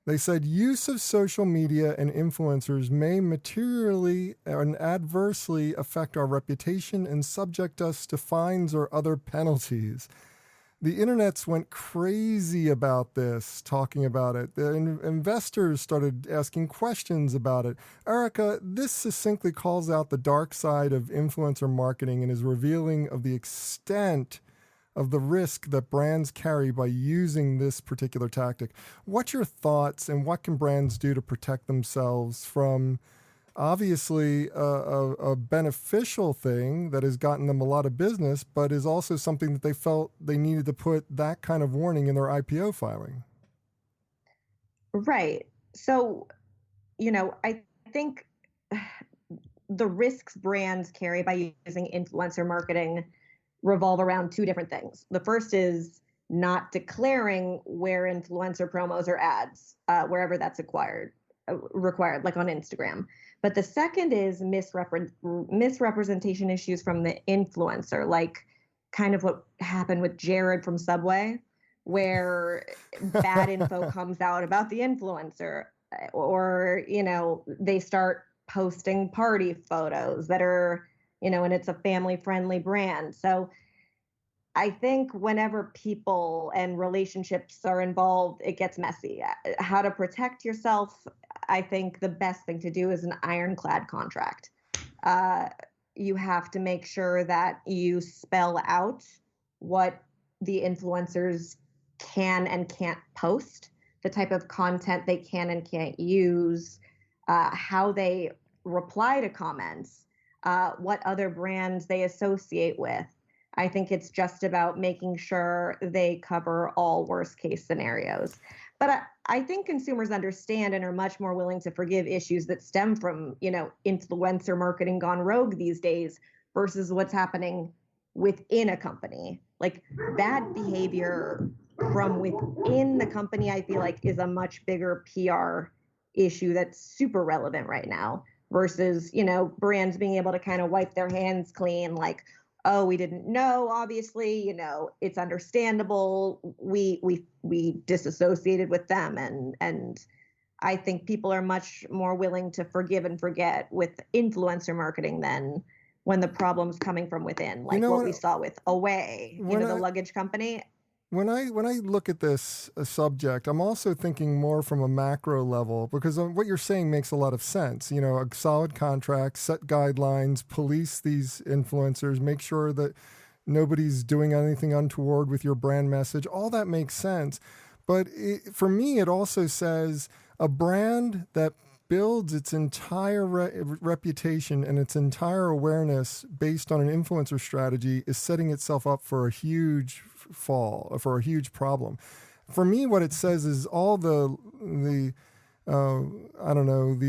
They said use of social media and influencers may materially and adversely affect our reputation and subject us to fines or other penalties. The internets went crazy about this, talking about it. The investors started asking questions about it. Erica, this succinctly calls out the dark side of influencer marketing and is revealing of the extent of the risk that brands carry by using this particular tactic. What's your thoughts, and what can brands do to protect themselves from obviously a beneficial thing that has gotten them a lot of business, but is also something that they felt they needed to put that kind of warning in their IPO filing? Right. So, I think the risks brands carry by using influencer marketing revolve around 2 different things. The first is not declaring where influencer promos or ads, wherever that's required, like on Instagram. But the second is misrepresentation issues from the influencer, like kind of what happened with Jared from Subway, where bad info comes out about the influencer, or, they start posting party photos that are, and it's a family-friendly brand. So I think whenever people and relationships are involved, it gets messy. How to protect yourself, I think the best thing to do is an ironclad contract. You have to make sure that you spell out what the influencers can and can't post, the type of content they can and can't use, how they reply to comments, what other brands they associate with. I think it's just about making sure they cover all worst case scenarios. But I think consumers understand and are much more willing to forgive issues that stem from, influencer marketing gone rogue these days versus what's happening within a company. Like bad behavior from within the company, I feel like is a much bigger PR issue that's super relevant right now versus, brands being able to kind of wipe their hands clean, like, oh, we didn't know, obviously, it's understandable. We disassociated with them. And I think people are much more willing to forgive and forget with influencer marketing than when the problem's coming from within, like what we saw with Away, the luggage company. When I look at this subject, I'm also thinking more from a macro level because what you're saying makes a lot of sense. A solid contract, set guidelines, police these influencers, make sure that nobody's doing anything untoward with your brand message. All that makes sense. But for me, it also says a brand that builds its entire reputation and its entire awareness based on an influencer strategy is setting itself up for a huge fall, for a huge problem. For me, what it says is all the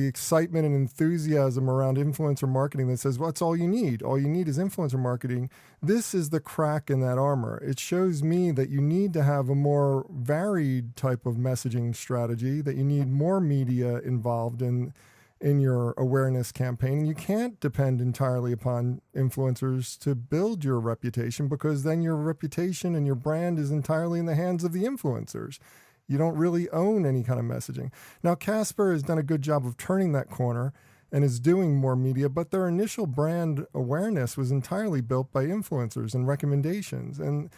excitement and enthusiasm around influencer marketing that says, well, that's all you need. All you need is influencer marketing. This is the crack in that armor. It shows me that you need to have a more varied type of messaging strategy, that you need more media involved in your awareness campaign. And you can't depend entirely upon influencers to build your reputation because then your reputation and your brand is entirely in the hands of the influencers. You don't really own any kind of messaging. Now, Casper has done a good job of turning that corner and is doing more media, but their initial brand awareness was entirely built by influencers and recommendations. And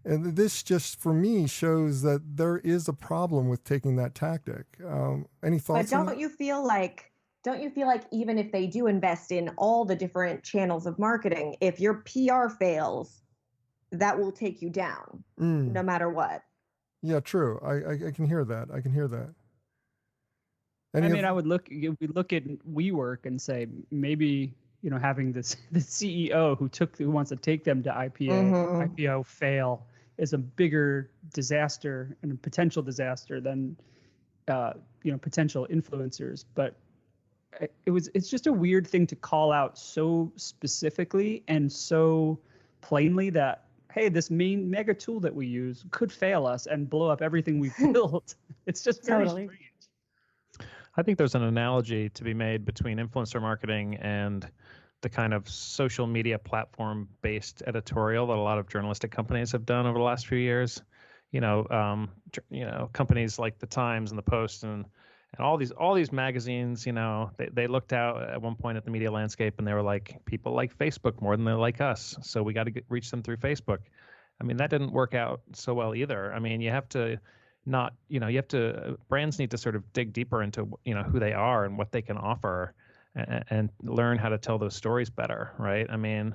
this just, for me, shows that there is a problem with taking that tactic. Any thoughts on that? Don't you feel like even if they do invest in all the different channels of marketing, if your PR fails, that will take you down no matter what? Yeah, true. I can hear that. I would look at WeWork and say maybe having the CEO who wants to take them to IPO fail is a bigger disaster and a potential disaster than potential influencers. But it's just a weird thing to call out so specifically and so plainly that, hey, this main mega tool that we use could fail us and blow up everything we've built. It's just very strange. I think there's an analogy to be made between influencer marketing and the kind of social media platform-based editorial that a lot of journalistic companies have done over the last few years. Companies like the Times and the Post and all these magazines, they looked out at one point at the media landscape and they were like, people like Facebook more than they like us, so we got to reach them through Facebook. I mean, that didn't work out so well either. I mean, brands need to sort of dig deeper into, who they are and what they can offer and learn how to tell those stories better, right? I mean,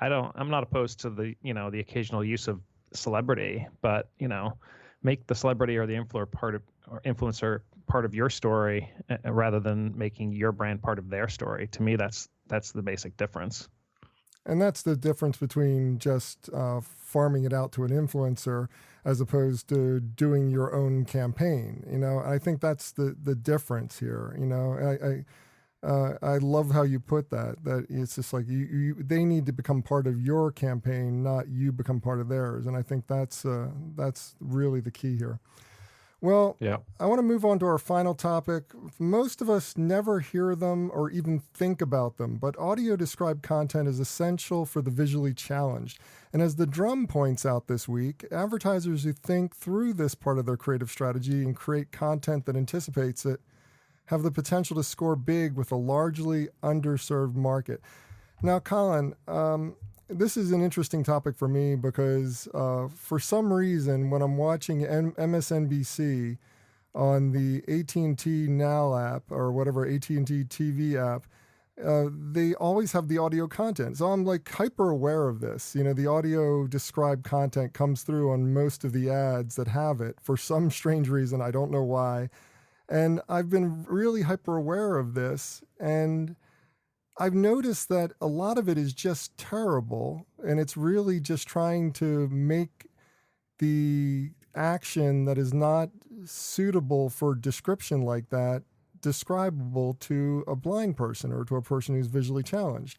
I'm not opposed to the occasional use of celebrity, but, make the celebrity or the influencer part of your story rather than making your brand part of their story. To me, that's the basic difference. And that's the difference between just farming it out to an influencer as opposed to doing your own campaign. I think that's the difference here. I love how you put that it's just like they need to become part of your campaign, not you become part of theirs. And I think that's really the key here. Well, yeah. I want to move on to our final topic. Most of us never hear them or even think about them, but audio-described content is essential for the visually challenged. And as the Drum points out this week, advertisers who think through this part of their creative strategy and create content that anticipates it have the potential to score big with a largely underserved market. Now, Colin, this is an interesting topic for me because for some reason, when I'm watching MSNBC on the AT&T Now app or whatever AT&T TV app, they always have the audio content. So I'm like hyper aware of this. The audio described content comes through on most of the ads that have it for some strange reason. I don't know why. And I've been really hyper aware of this. And I've noticed that a lot of it is just terrible. And it's really just trying to make the action that is not suitable for description like that describable to a blind person or to a person who's visually challenged.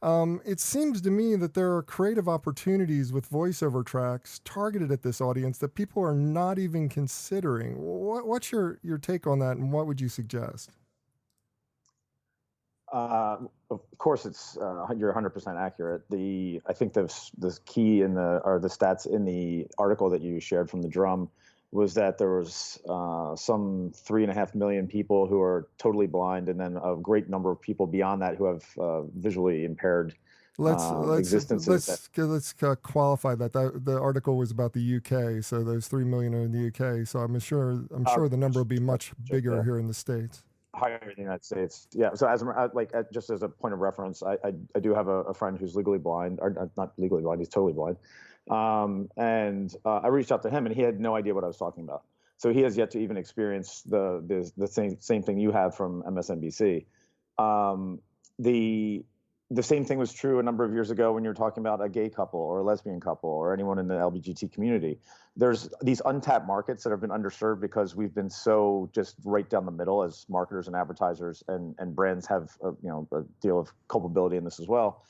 It seems to me that there are creative opportunities with voiceover tracks targeted at this audience that people are not even considering. What's your take on that, and what would you suggest? Of course, it's you're 100% accurate. I think the key or the stats in the article that you shared from the Drum was that there was some 3.5 million people who are totally blind, and then a great number of people beyond that who have visually impaired existences. Let's qualify that. The article was about the UK, so those 3 million are in the UK. So I'm sure the number will be much bigger here in the States. Higher in the United States, yeah. So just as a point of reference, I do have a friend who's legally blind, or not legally blind, he's totally blind. And I reached out to him, and he had no idea what I was talking about. So he has yet to even experience the same thing you have from MSNBC. The same thing was true a number of years ago when you were talking about a gay couple or a lesbian couple or anyone in the LGBT community. There's these untapped markets that have been underserved because we've been so just right down the middle as marketers and advertisers, and brands have a deal of culpability in this as well.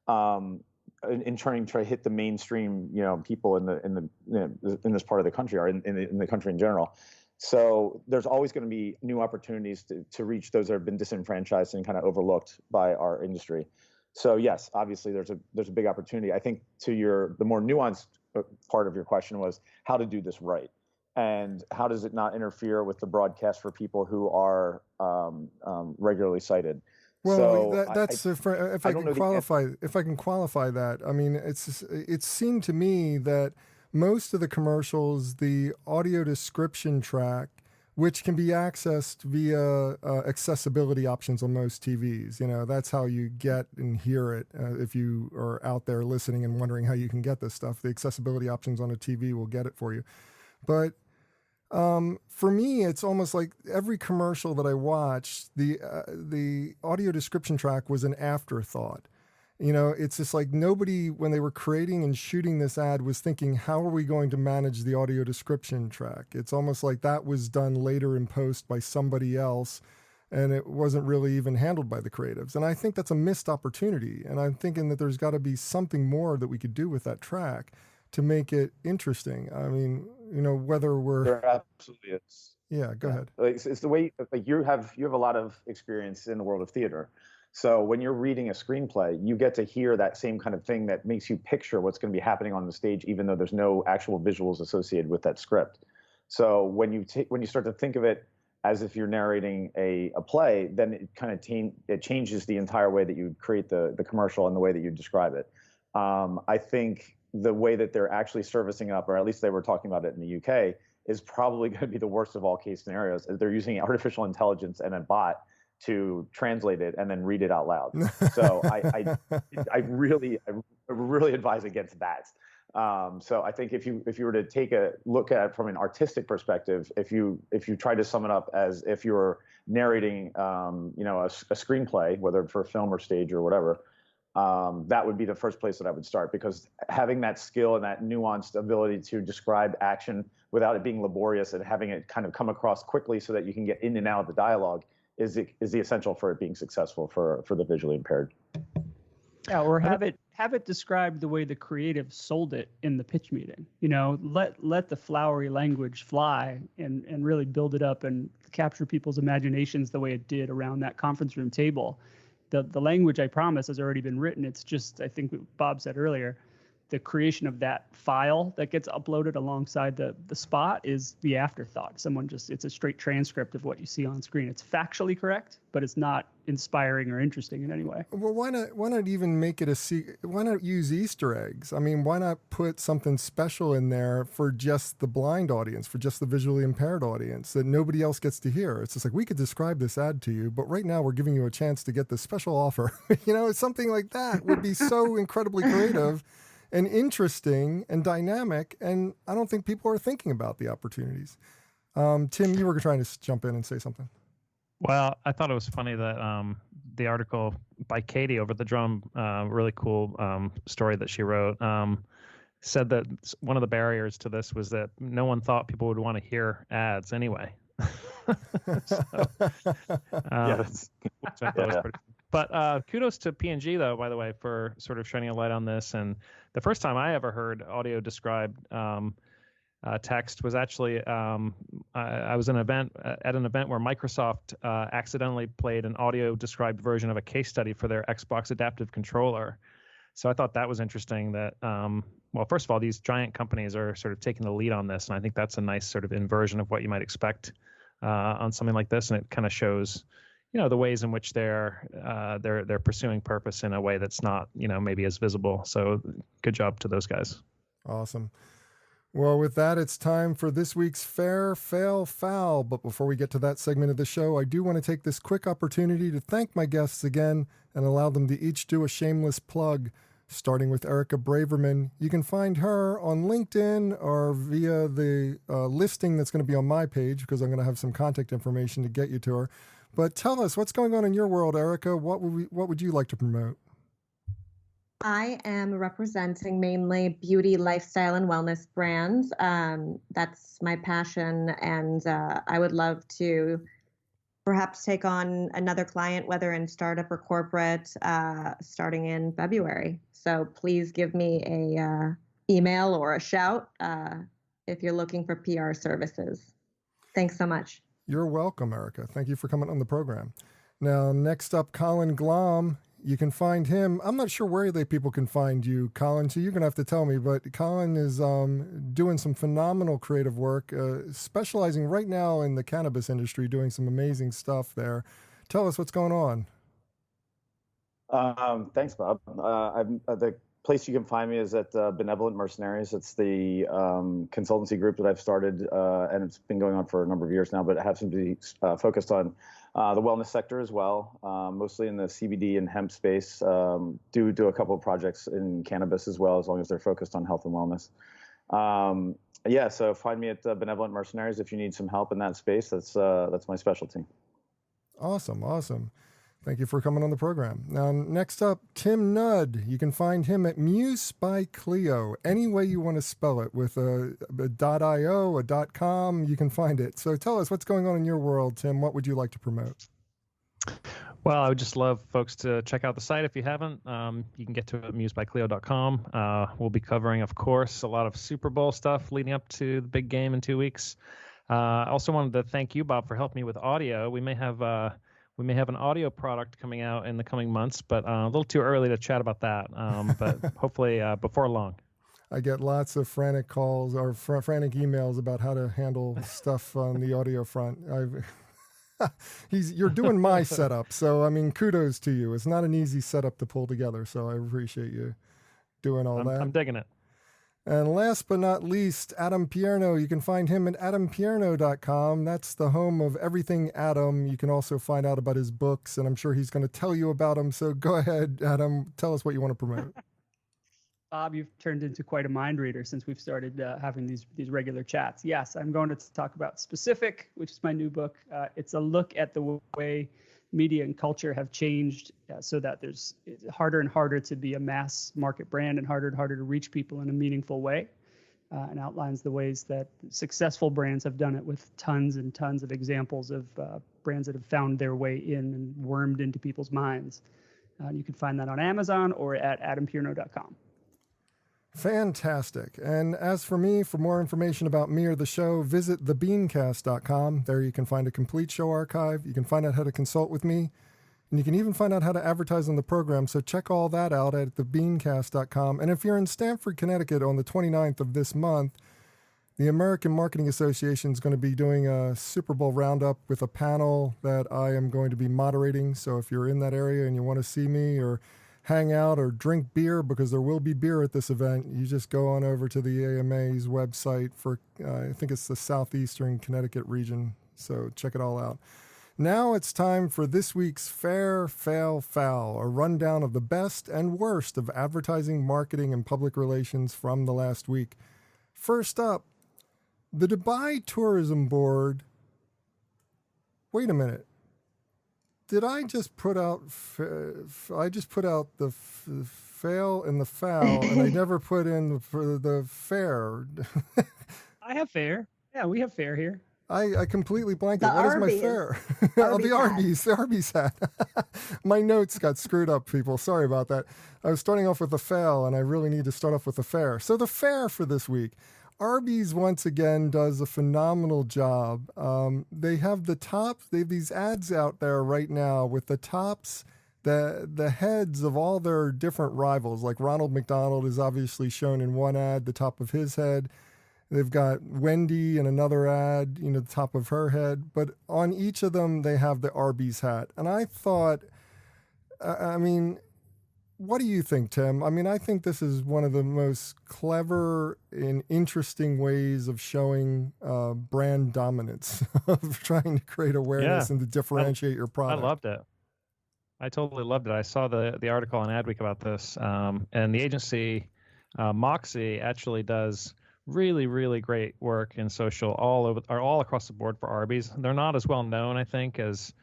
In trying to hit the mainstream, people in this part of the country or in the country in general. So there's always going to be new opportunities to reach those that have been disenfranchised and kind of overlooked by our industry. So yes, obviously there's a big opportunity. I think the more nuanced part of your question was how to do this right, and how does it not interfere with the broadcast for people who are regularly sighted. Well, so if I can qualify that, I mean, it seemed to me that most of the commercials, the audio description track, which can be accessed via accessibility options on most TVs. That's how you get and hear it. If you are out there listening and wondering how you can get this stuff, the accessibility options on a TV will get it for you. But for me, it's almost like every commercial that I watched, the audio description track was an afterthought. It's just like nobody, when they were creating and shooting this ad, was thinking, how are we going to manage the audio description track? It's almost like that was done later in post by somebody else, and it wasn't really even handled by the creatives. And I think that's a missed opportunity. And I'm thinking that there's got to be something more that we could do with that track to make it interesting. I mean, whether we're... There absolutely is. Yeah, go ahead. It's the way, you have a lot of experience in the world of theater. So when you're reading a screenplay, you get to hear that same kind of thing that makes you picture what's going to be happening on the stage, even though there's no actual visuals associated with that script. So when you start to think of it as if you're narrating a play, then it kind of it changes the entire way that you create the commercial and the way that you describe it. I think the way that they're actually servicing up, or at least they were talking about it in the UK, is probably going to be the worst of all case scenarios. They're using artificial intelligence and a bot to translate it and then read it out loud. So I really advise against that. So I think if you were to take a look at it from an artistic perspective, if you try to sum it up as if you were narrating a screenplay, whether for film or stage or whatever, that would be the first place that I would start, because having that skill and that nuanced ability to describe action without it being laborious and having it kind of come across quickly so that you can get in and out of the dialogue is the essential for it being successful for the visually impaired. Yeah, or have it described the way the creative sold it in the pitch meeting. Let the flowery language fly and really build it up and capture people's imaginations the way it did around that conference room table. The language, I promise, has already been written. It's just, I think Bob said earlier, the creation of that file that gets uploaded alongside the spot is the afterthought. It's a straight transcript of what you see on screen. It's factually correct, but it's not inspiring or interesting in any way. Well, why not even make it why not use Easter eggs? I mean, why not put something special in there for just the blind audience, for just the visually impaired audience that nobody else gets to hear? It's just like, we could describe this ad to you, but right now we're giving you a chance to get this special offer. Something like that would be so incredibly creative and interesting and dynamic, and I don't think people are thinking about the opportunities. Tim, you were trying to jump in and say something. Well, I thought it was funny that the article by Katie over the drum, really cool story that she wrote, said that one of the barriers to this was that no one thought people would want to hear ads anyway. But kudos to P&G, though, by the way, for sort of shining a light on this. And the first time I ever heard audio described text was actually I was at an event where Microsoft accidentally played an audio described version of a case study for their Xbox adaptive controller. So I thought that was interesting that, well, first of all, these giant companies are sort of taking the lead on this. And I think that's a nice sort of inversion of what you might expect on something like this. And it kind of shows, the ways in which they're pursuing purpose in a way that's not, maybe as visible. So good job to those guys. Awesome. Well, with that, it's time for this week's Fair, Fail, Foul. But before we get to that segment of the show, I do want to take this quick opportunity to thank my guests again and allow them to each do a shameless plug, starting with Erica Braverman. You can find her on LinkedIn or via the listing that's going to be on my page, because I'm going to have some contact information to get you to her. But tell us, what's going on in your world, Erica? What would you like to promote? I am representing mainly beauty, lifestyle, and wellness brands. That's my passion, and I would love to perhaps take on another client, whether in startup or corporate, starting in February. So please give me a email or a shout if you're looking for PR services. Thanks so much. You're welcome, Erica. Thank you for coming on the program. Now, next up, Colin Glaum. You can find him. I'm not sure where people can find you, Colin, so you're going to have to tell me. But Colin is doing some phenomenal creative work, specializing right now in the cannabis industry, doing some amazing stuff there. Tell us what's going on. Thanks, Bob. The place you can find me is at Benevolent Mercenaries. It's the consultancy group that I've started, and it's been going on for a number of years now, but it happens to be focused on the wellness sector as well, mostly in the CBD and hemp space. Do a couple of projects in cannabis as well, as long as they're focused on health and wellness. So find me at Benevolent Mercenaries if you need some help in that space. That's my specialty. Awesome. Thank you for coming on the program. Now, next up, Tim Nudd. You can find him at Muse by Clio. Any way you want to spell it, with a .io, a .com, you can find it. So tell us what's going on in your world, Tim. What would you like to promote? Well, I would just love folks to check out the site if you haven't. You can get to it at musebyclio.com. We'll be covering, of course, a lot of Super Bowl stuff leading up to the big game in 2 weeks. I also wanted to thank you, Bob, for helping me with audio. We may have an audio product coming out in the coming months, but a little too early to chat about that. But hopefully before long. I get lots of frantic calls or frantic emails about how to handle stuff on the audio front. You're doing my setup, so I mean, kudos to you. It's not an easy setup to pull together, so I appreciate you doing all that. I'm digging it. And last but not least, Adam Pierno. You can find him at adampierno.com. That's the home of everything Adam. You can also find out about his books, and I'm sure he's going to tell you about them. So go ahead, Adam. Tell us what you want to promote. Bob, you've turned into quite a mind reader since we've started having these regular chats. Yes, I'm going to talk about Specific, which is my new book. It's a look at the way media and culture have changed so that it's harder and harder to be a mass market brand and harder to reach people in a meaningful way, and outlines the ways that successful brands have done it with tons and tons of examples of brands that have found their way in and wormed into people's minds. You can find that on Amazon or at adampierno.com. Fantastic. And as for me, for more information about me or the show, visit thebeancast.com. There you can find a complete show archive. You can find out how to consult with me. And you can even find out how to advertise on the program. So check all that out at thebeancast.com. And if you're in Stamford, Connecticut on the 29th of this month, the American Marketing Association is going to be doing a Super Bowl roundup with a panel that I am going to be moderating. So if you're in that area and you want to see me or hang out or drink beer, because there will be beer at this event, you just go on over to the AMA's website for, I think it's the Southeastern Connecticut region. So check it all out. Now it's time for this week's Fair, Fail, Foul, a rundown of the best and worst of advertising, marketing, and public relations from the last week. First up, the Dubai Tourism Board. Wait a minute. Did I just put out? I just put out the fail and the foul, and I never put in for the fair. I have fair. Yeah, we have fair here. I completely blanked. The What is my Arby's. fair? Arby's The Arby's hat. My notes got screwed up, people. Sorry about that. I was starting off with the fail, and I really need to start off with the fair. So the fair for this week. Arby's once again does a phenomenal job. They have the top. They have these ads out there right now with the tops, the heads of all their different rivals. Like Ronald McDonald is obviously shown in one ad, the top of his head. They've got Wendy in another ad, the top of her head. But on each of them, they have the Arby's hat. And I thought, what do you think, Tim? I think this is one of the most clever and interesting ways of showing brand dominance, of trying to create awareness and to differentiate your product. I loved it. I totally loved it. I saw the article on Adweek about this, and the agency, Moxie, actually does really, really great work in social all across the board for Arby's. They're not as well known, I think, as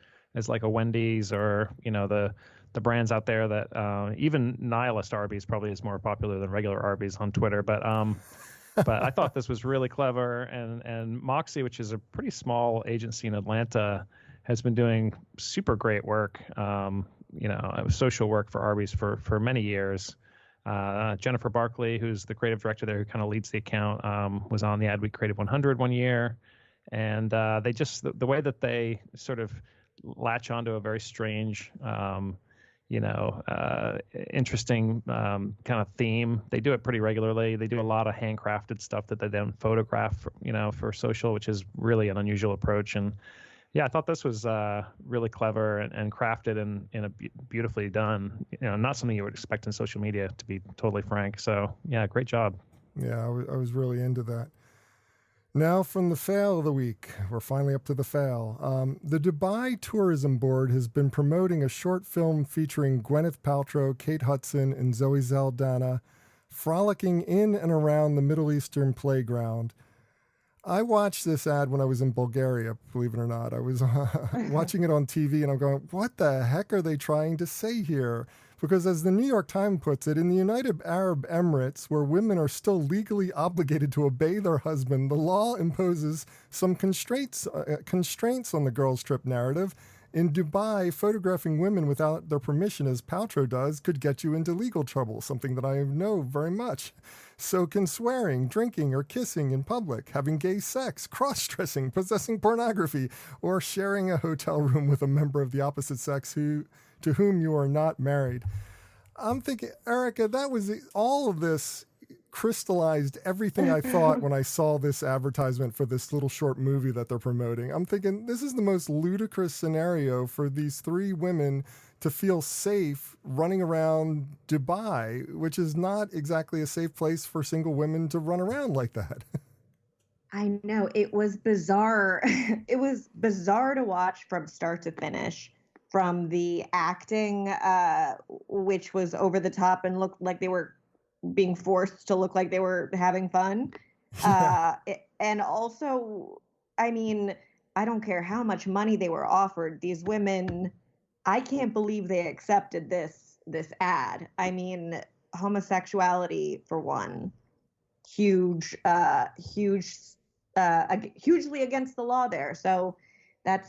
like a Wendy's or the brands out there that even Nihilist Arby's probably is more popular than regular Arby's on Twitter. But I thought this was really clever, and Moxie, which is a pretty small agency in Atlanta, has been doing super great work, social work for Arby's for many years. Jennifer Barkley, who's the creative director there, who kind of leads the account, was on the Adweek Creative 100 one year, and they just the way that they sort of latch onto a very strange, interesting kind of theme. They do it pretty regularly. They do a lot of handcrafted stuff that they then photograph, for social, which is really an unusual approach. And yeah, I thought this was really clever and crafted and beautifully done. Not something you would expect in social media, to be totally frank. So yeah, great job. Yeah, I was really into that. Now from the fail of the week, we're finally up to the fail. The Dubai Tourism Board has been promoting a short film featuring Gwyneth Paltrow, Kate Hudson, and Zoe Saldana frolicking in and around the Middle Eastern playground. I watched this ad when I was in Bulgaria, believe it or not. I was watching it on TV, and I'm going, what the heck are they trying to say here? Because as the New York Times puts it, in the United Arab Emirates, where women are still legally obligated to obey their husband, the law imposes some constraints on the girls' trip narrative. In Dubai, photographing women without their permission, as Paltrow does, could get you into legal trouble, something that I know very much. So can swearing, drinking, or kissing in public, having gay sex, cross-dressing, possessing pornography, or sharing a hotel room with a member of the opposite sex to whom you are not married. I'm thinking, Erica, that was all of this crystallized everything I thought when I saw this advertisement for this little short movie that they're promoting. I'm thinking, this is the most ludicrous scenario for these three women to feel safe running around Dubai, which is not exactly a safe place for single women to run around like that. I know, it was bizarre. It was bizarre to watch from start to finish, from the acting, which was over the top and looked like they were being forced to look like they were having fun. And also, I don't care how much money they were offered. These women, I can't believe they accepted this ad. Homosexuality, for one, hugely against the law there. So it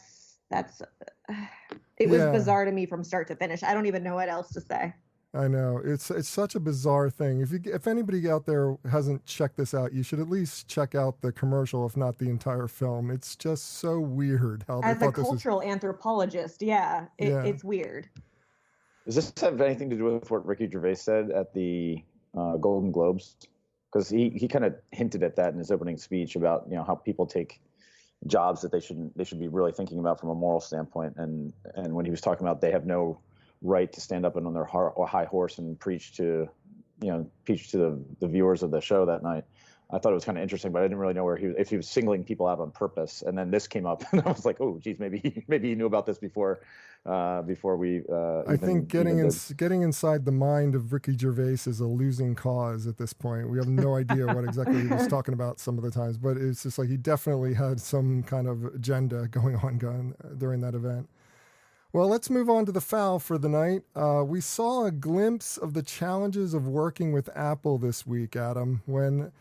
was bizarre to me from start to finish. I don't even know what else to say. I know. It's such a bizarre thing. If anybody out there hasn't checked this out, you should at least check out the commercial, if not the entire film. It's just so weird how they As a thought this was. cultural anthropologist, it's weird. Does this have anything to do with what Ricky Gervais said at the Golden Globes? Because he kind of hinted at that in his opening speech about how people take jobs that they should be really thinking about from a moral standpoint, and when he was talking about they have no right to stand up and on their high horse and preach to the viewers of the show that night. I thought it was kind of interesting, but I didn't really know if he was singling people out on purpose. And then this came up, and I was like, oh, geez, maybe he knew about this before we. I think getting inside the mind of Ricky Gervais is a losing cause at this point. We have no idea what exactly he was talking about some of the times, but it's just like he definitely had some kind of agenda going on during that event. Well, let's move on to the foul for the night. We saw a glimpse of the challenges of working with Apple this week, Adam, when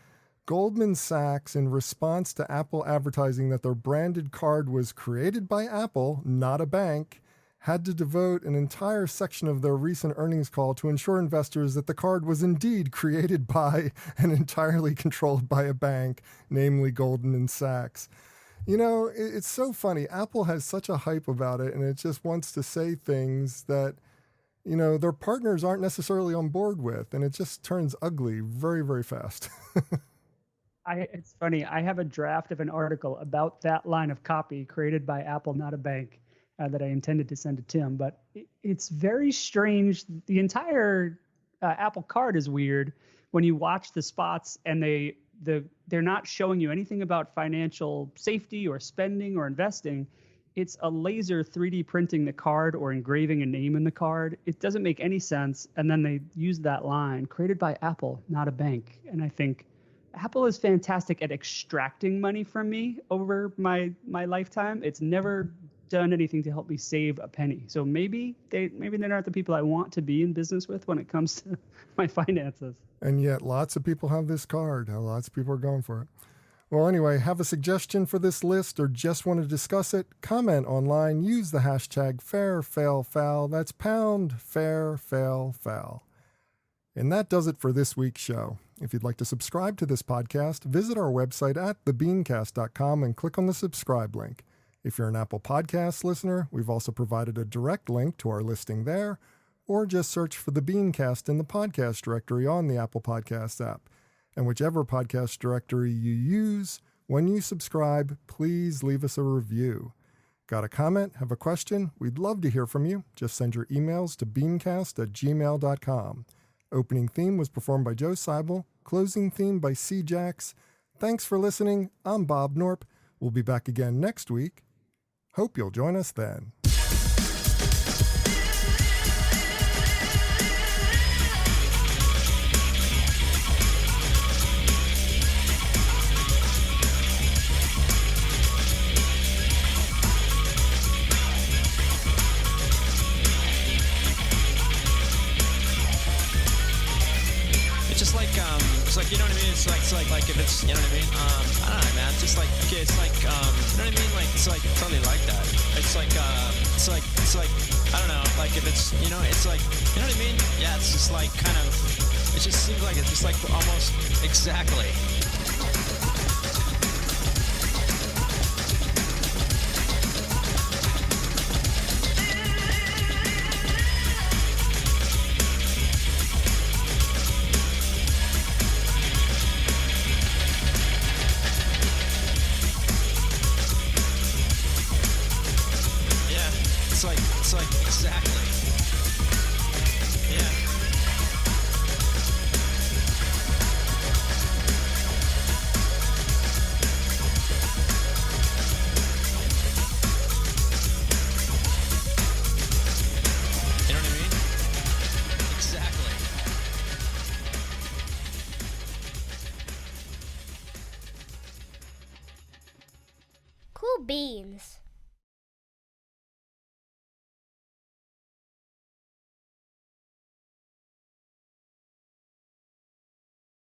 Goldman Sachs, in response to Apple advertising that their branded card was created by Apple, not a bank, had to devote an entire section of their recent earnings call to ensure investors that the card was indeed created by and entirely controlled by a bank, namely Goldman Sachs. It's so funny. Apple has such a hype about it, and it just wants to say things that, their partners aren't necessarily on board with, and it just turns ugly very, very fast. It's funny. I have a draft of an article about that line of copy created by Apple, not a bank, that I intended to send to Tim, but it's very strange. The entire Apple card is weird when you watch the spots and they're not showing you anything about financial safety or spending or investing. It's a laser 3D printing the card or engraving a name in the card. It doesn't make any sense. And then they use that line, created by Apple, not a bank. And I think Apple is fantastic at extracting money from me over my lifetime. It's never done anything to help me save a penny. So maybe they're not the people I want to be in business with when it comes to my finances. And yet lots of people have this card. Lots of people are going for it. Well, anyway, have a suggestion for this list or just want to discuss it? Comment online. Use the hashtag FairFailFoul. That's #FairFailFoul. And that does it for this week's show. If you'd like to subscribe to this podcast, visit our website at thebeancast.com and click on the subscribe link. If you're an Apple Podcasts listener, we've also provided a direct link to our listing there, or just search for the BeanCast in the podcast directory on the Apple Podcasts app. And whichever podcast directory you use, when you subscribe, please leave us a review. Got a comment? Have a question? We'd love to hear from you. Just send your emails to beancast@gmail.com. Opening theme was performed by Joe Seibel. Closing theme by C. Jax. Thanks for listening. I'm Bob Norp. We'll be back again next week. Hope you'll join us then. It's like, you know what I mean? It's like if it's, you know what I mean? I don't know, man. Just like, okay, it's like, you know what I mean? Like, it's like totally like that. It's like, I don't know, like if it's, it's like, you know what I mean? Yeah, it's just like kind of, it just seems like it's just like almost exactly. It's like exactly. Yeah. You know what I mean? Exactly. Cool beans.